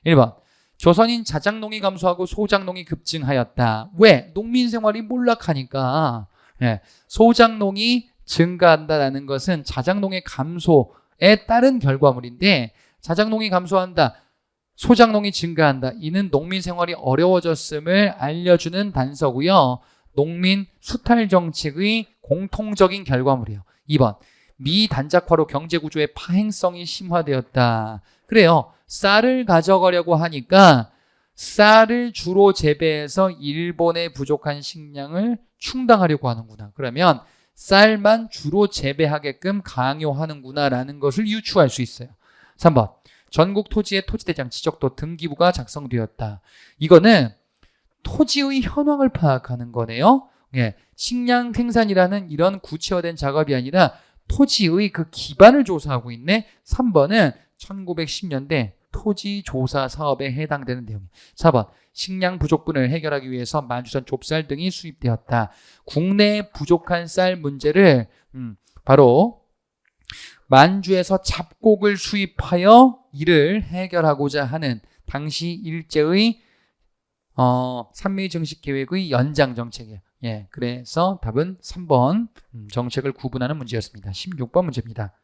1번 조선인 자작농이 감소하고 소작농이 급증하였다. 왜? 농민 생활이 몰락하니까. 예, 소작농이 증가한다라는 것은 자작농의 감소에 따른 결과물인데 자작농이 감소한다. 소작농이 증가한다. 이는 농민 생활이 어려워졌음을 알려주는 단서고요. 농민 수탈 정책의 공통적인 결과물이에요. 2번. 미단작화로 경제구조의 파행성이 심화되었다. 그래요. 쌀을 가져가려고 하니까 쌀을 주로 재배해서 일본의 부족한 식량을 충당하려고 하는구나. 그러면 쌀만 주로 재배하게끔 강요하는구나라는 것을 유추할 수 있어요. 3번. 전국 토지의 토지대장 지적도 등기부가 작성되었다. 이거는 토지의 현황을 파악하는 거네요. 예, 식량 생산이라는 이런 구체화된 작업이 아니라 토지의 그 기반을 조사하고 있네. 3번은 1910년대 토지 조사 사업에 해당되는 내용이에요. 4번. 식량 부족분을 해결하기 위해서 만주산 좁쌀 등이 수입되었다. 국내에 부족한 쌀 문제를 바로 만주에서 잡곡을 수입하여 이를 해결하고자 하는 당시 일제의 산미 증식 계획의 연장 정책이에요. 예, 그래서 답은 3번 정책을 구분하는 문제였습니다. 16번 문제입니다.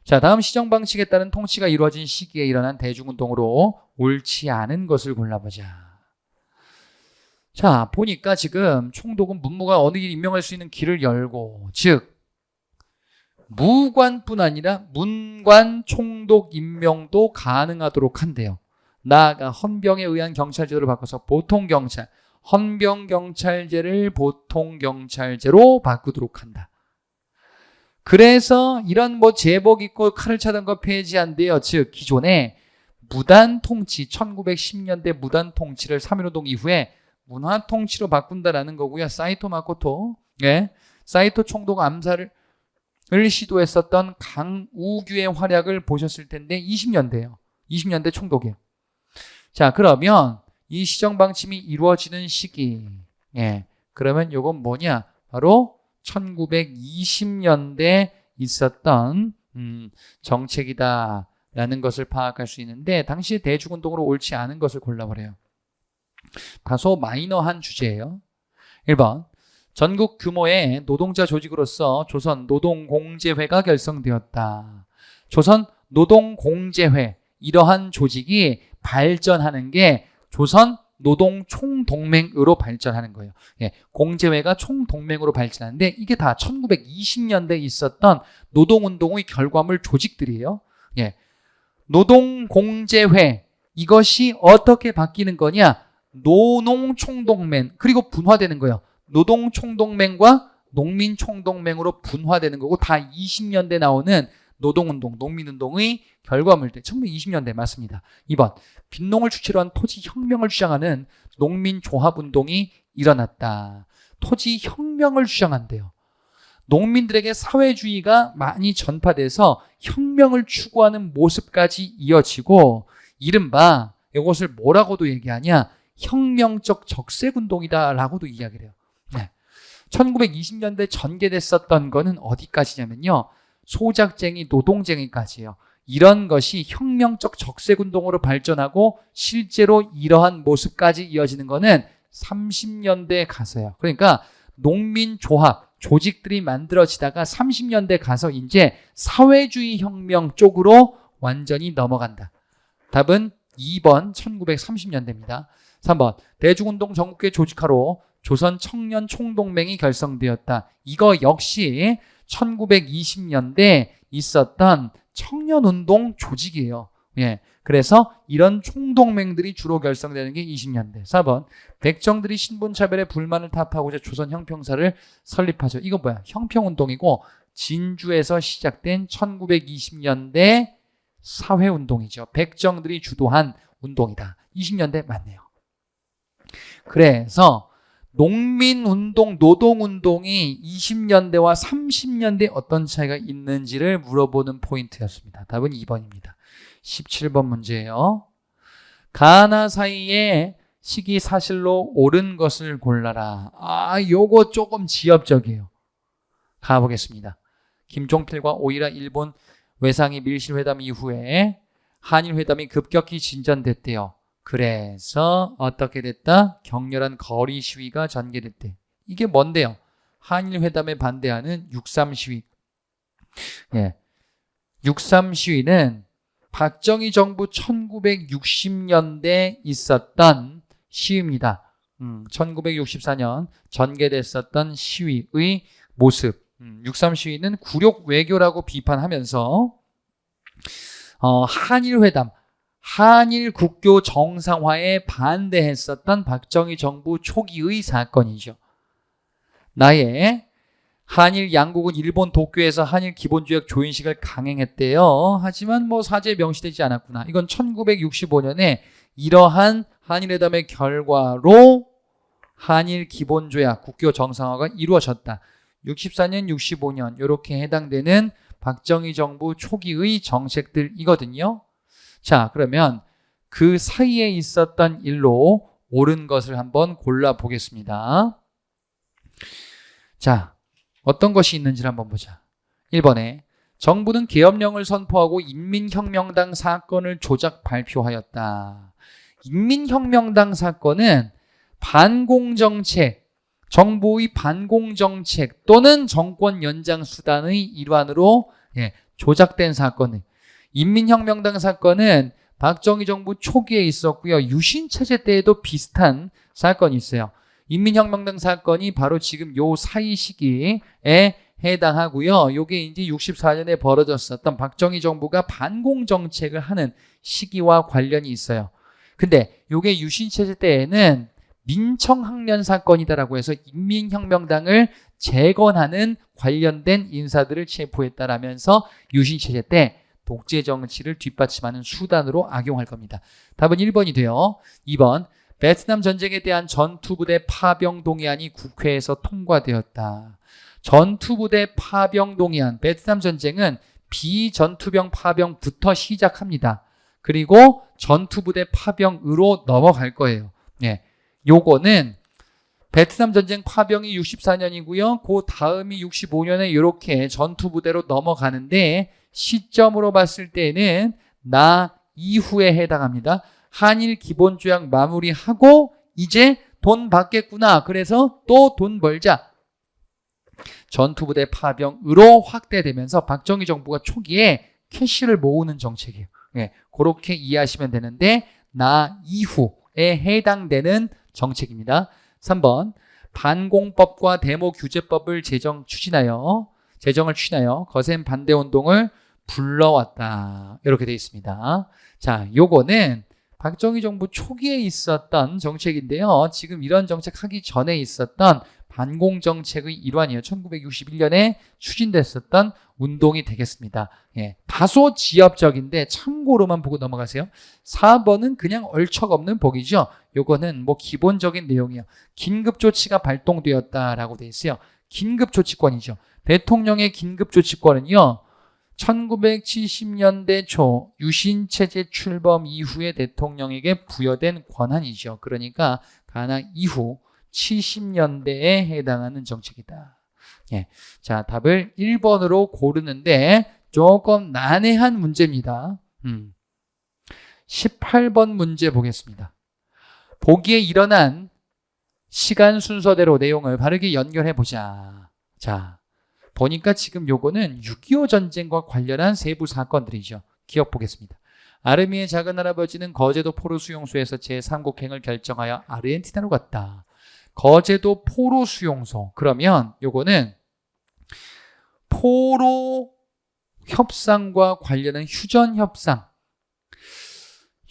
자, 다음 시정 방식에 따른 통치가 이루어진 시기에 일어난 대중운동으로 옳지 않은 것을 골라보자. 자, 보니까 지금 총독은 문무가 어느 길 임명할 수 있는 길을 열고, 즉 무관뿐 아니라 문관 총독 임명도 가능하도록 한대요. 나아가 헌병에 의한 경찰제도를 바꿔서 보통경찰, 헌병경찰제를 보통경찰제로 바꾸도록 한다. 그래서 이런 제복 입고 칼을 차던 거 폐지한대요. 즉 기존에 무단통치, 1910년대 무단통치를 3.1운동 이후에 문화통치로 바꾼다라는 거고요. 사이토 마코토, 예, 사이토 총독 암살을 시도했었던 강우규의 활약을 보셨을 텐데 20년대예요. 20년대 총독이에요. 자, 그러면 이 시정방침이 이루어지는 시기, 예, 그러면 이건 뭐냐? 바로 1920년대에 있었던 정책이다라는 것을 파악할 수 있는데 당시 대중운동으로 옳지 않은 것을 골라버려요. 다소 마이너한 주제예요. 1번. 전국 규모의 노동자 조직으로서 조선 노동공제회가 결성되었다. 조선 노동공제회, 이러한 조직이 발전하는 게 조선 노동총동맹으로 발전하는 거예요. 예, 공제회가 총동맹으로 발전하는데 이게 다 1920년대에 있었던 노동운동의 결과물 조직들이에요. 예, 노동공제회, 이것이 어떻게 바뀌는 거냐? 노농총동맹, 그리고 분화되는 거예요. 노동총동맹과 농민총동맹으로 분화되는 거고 다 20년대 나오는 노동운동, 농민운동의 결과물들. 1920년대 맞습니다. 2번. 빈농을 주체로 한 토지혁명을 주장하는 농민조합운동이 일어났다. 토지혁명을 주장한대요. 농민들에게 사회주의가 많이 전파돼서 혁명을 추구하는 모습까지 이어지고 이른바 이것을 뭐라고도 얘기하냐? 혁명적 적색운동이다라고도 이야기를 해요. 네. 1920년대 전개됐었던 거는 어디까지냐면요. 소작쟁이, 노동쟁이까지예요. 이런 것이 혁명적 적색운동으로 발전하고 실제로 이러한 모습까지 이어지는 거는 30년대에 가서요. 그러니까 농민조합, 조직들이 만들어지다가 30년대 가서 이제 사회주의 혁명 쪽으로 완전히 넘어간다. 답은 2번 1930년대입니다. 3번. 대중운동 전국회 조직화로 조선 청년 총동맹이 결성되었다. 이거 역시 1920년대 있었던 청년운동 조직이에요. 예. 그래서 이런 총동맹들이 주로 결성되는 게 20년대. 4번. 백정들이 신분차별에 불만을 타파하고자 조선 형평사를 설립하죠. 이거 뭐야? 형평운동이고 진주에서 시작된 1920년대 사회운동이죠. 백정들이 주도한 운동이다. 20년대 맞네요. 그래서 농민운동, 노동운동이 20년대와 30년대에 어떤 차이가 있는지를 물어보는 포인트였습니다. 답은 2번입니다. 17번 문제예요. 가나 사이에 시기 사실로 옳은 것을 골라라. 요거 조금 지엽적이에요. 가보겠습니다. 김종필과 오이라 일본 외상이 밀실회담 이후에 한일회담이 급격히 진전됐대요. 그래서 어떻게 됐다? 격렬한 거리 시위가 전개됐대. 이게 뭔데요? 한일 회담에 반대하는 6.3 시위. 예. 6.3 시위는 박정희 정부 1960년대에 있었던 시위입니다. 1964년 전개됐었던 시위의 모습. 6.3 시위는 굴욕 외교라고 비판하면서 한일 회담, 한일 국교 정상화에 반대했었던 박정희 정부 초기의 사건이죠. 나의 한일 양국은 일본 도쿄에서 한일 기본조약 조인식을 강행했대요. 하지만 사죄 명시되지 않았구나. 이건 1965년에 이러한 한일회담의 결과로 한일 기본조약 국교 정상화가 이루어졌다. 64년, 65년 이렇게 해당되는 박정희 정부 초기의 정책들이거든요. 자, 그러면 그 사이에 있었던 일로 옳은 것을 한번 골라보겠습니다. 자, 어떤 것이 있는지를 한번 보자. 1번에 정부는 계엄령을 선포하고 인민혁명당 사건을 조작 발표하였다. 인민혁명당 사건은 반공정책, 정부의 반공정책 또는 정권 연장 수단의 일환으로 조작된 사건을. 인민혁명당 사건은 박정희 정부 초기에 있었고요. 유신체제 때에도 비슷한 사건이 있어요. 인민혁명당 사건이 바로 지금 요 사이 시기에 해당하고요. 요게 이제 64년에 벌어졌었던 박정희 정부가 반공정책을 하는 시기와 관련이 있어요. 근데 요게 유신체제 때에는 민청학년 사건이다라고 해서 인민혁명당을 재건하는 관련된 인사들을 체포했다라면서 유신체제 때 독재 정치를 뒷받침하는 수단으로 악용할 겁니다. 답은 1번이 돼요. 2번 베트남 전쟁에 대한 전투부대 파병 동의안이 국회에서 통과되었다. 전투부대 파병 동의안, 베트남 전쟁은 비전투병 파병부터 시작합니다. 그리고 전투부대 파병으로 넘어갈 거예요. 요거는 베트남 전쟁 파병이 64년이고요. 그 다음이 65년에 이렇게 전투부대로 넘어가는데 시점으로 봤을 때는 나 이후에 해당합니다. 한일 기본조약 마무리하고 이제 돈 받겠구나. 그래서 또 돈 벌자. 전투부대 파병으로 확대되면서 박정희 정부가 초기에 캐시를 모으는 정책이에요. 그렇게 이해하시면 되는데 나 이후에 해당되는 정책입니다. 3번 반공법과 데모규제법을 제정을 추진하여 거센 반대운동을 불러왔다. 이렇게 되어 있습니다. 자, 요거는 박정희 정부 초기에 있었던 정책인데요. 지금 이런 정책 하기 전에 있었던 반공정책의 일환이에요. 1961년에 추진됐었던 운동이 되겠습니다. 다소 지엽적인데 참고로만 보고 넘어가세요. 4번은 그냥 얼척없는 보기죠. 요거는 기본적인 내용이에요. 긴급조치가 발동되었다라고 되어 있어요. 긴급조치권이죠. 대통령의 긴급조치권은요. 1970년대 초 유신체제 출범 이후에 대통령에게 부여된 권한이죠. 그러니까 가나 이후 70년대에 해당하는 정책이다. 자, 답을 1번으로 고르는데 조금 난해한 문제입니다. 18번 문제 보겠습니다. 보기에 일어난 시간 순서대로 내용을 바르게 연결해 보자. 자, 보니까 지금 요거는 6.25 전쟁과 관련한 세부 사건들이죠. 기억 보겠습니다. 아르미의 작은 할아버지는 거제도 포로 수용소에서 제3국행을 결정하여 아르헨티나로 갔다. 거제도 포로 수용소. 그러면 요거는 포로 협상과 관련한 휴전 협상.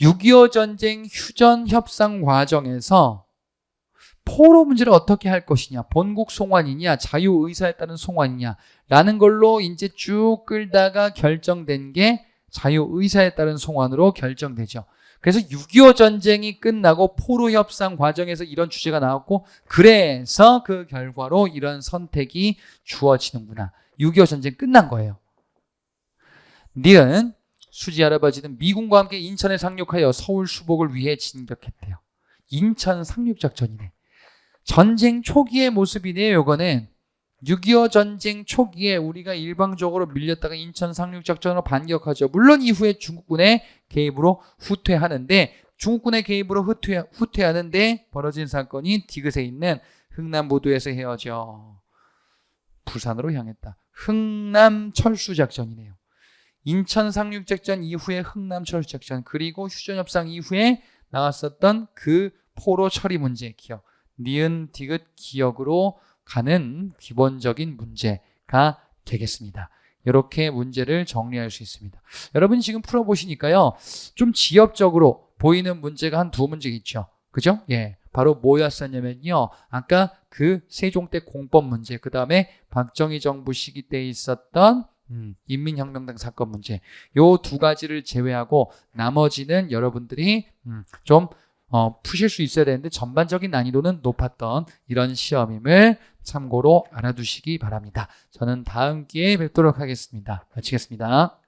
6.25 전쟁 휴전 협상 과정에서 포로 문제를 어떻게 할 것이냐, 본국 송환이냐, 자유의사에 따른 송환이냐 라는 걸로 이제 쭉 끌다가 결정된 게 자유의사에 따른 송환으로 결정되죠. 그래서 6.25 전쟁이 끝나고 포로 협상 과정에서 이런 주제가 나왔고, 그래서 그 결과로 이런 선택이 주어지는구나. 6.25 전쟁 끝난 거예요. 니은 수지 할아버지는 미군과 함께 인천에 상륙하여 서울 수복을 위해 진격했대요. 인천 상륙작전이네. 전쟁 초기의 모습이네요. 요거는 6.25 전쟁 초기에 우리가 일방적으로 밀렸다가 인천 상륙작전으로 반격하죠. 물론 이후에 중국군의 개입으로 후퇴하는데 중국군의 개입으로 후퇴하는데 벌어진 사건이 디귿에 있는 흥남보도에서 헤어져 부산으로 향했다. 흥남 철수작전이네요. 인천 상륙작전 이후에 흥남 철수작전, 그리고 휴전협상 이후에 나왔었던 그 포로 처리 문제 기억, 니은 디귿 기억으로 가는 기본적인 문제가 되겠습니다. 이렇게 문제를 정리할 수 있습니다. 여러분 지금 풀어보시니까요, 좀 지엽적으로 보이는 문제가 한 두 문제 있죠. 그죠? 예. 바로 뭐였었냐면요, 아까 그 세종 때 공법 문제, 그 다음에 박정희 정부 시기 때 있었던 인민혁명당 사건 문제, 요 두 가지를 제외하고 나머지는 여러분들이 좀 푸실 수 있어야 되는데 전반적인 난이도는 높았던 이런 시험임을 참고로 알아두시기 바랍니다. 저는 다음 기회에 뵙도록 하겠습니다. 마치겠습니다.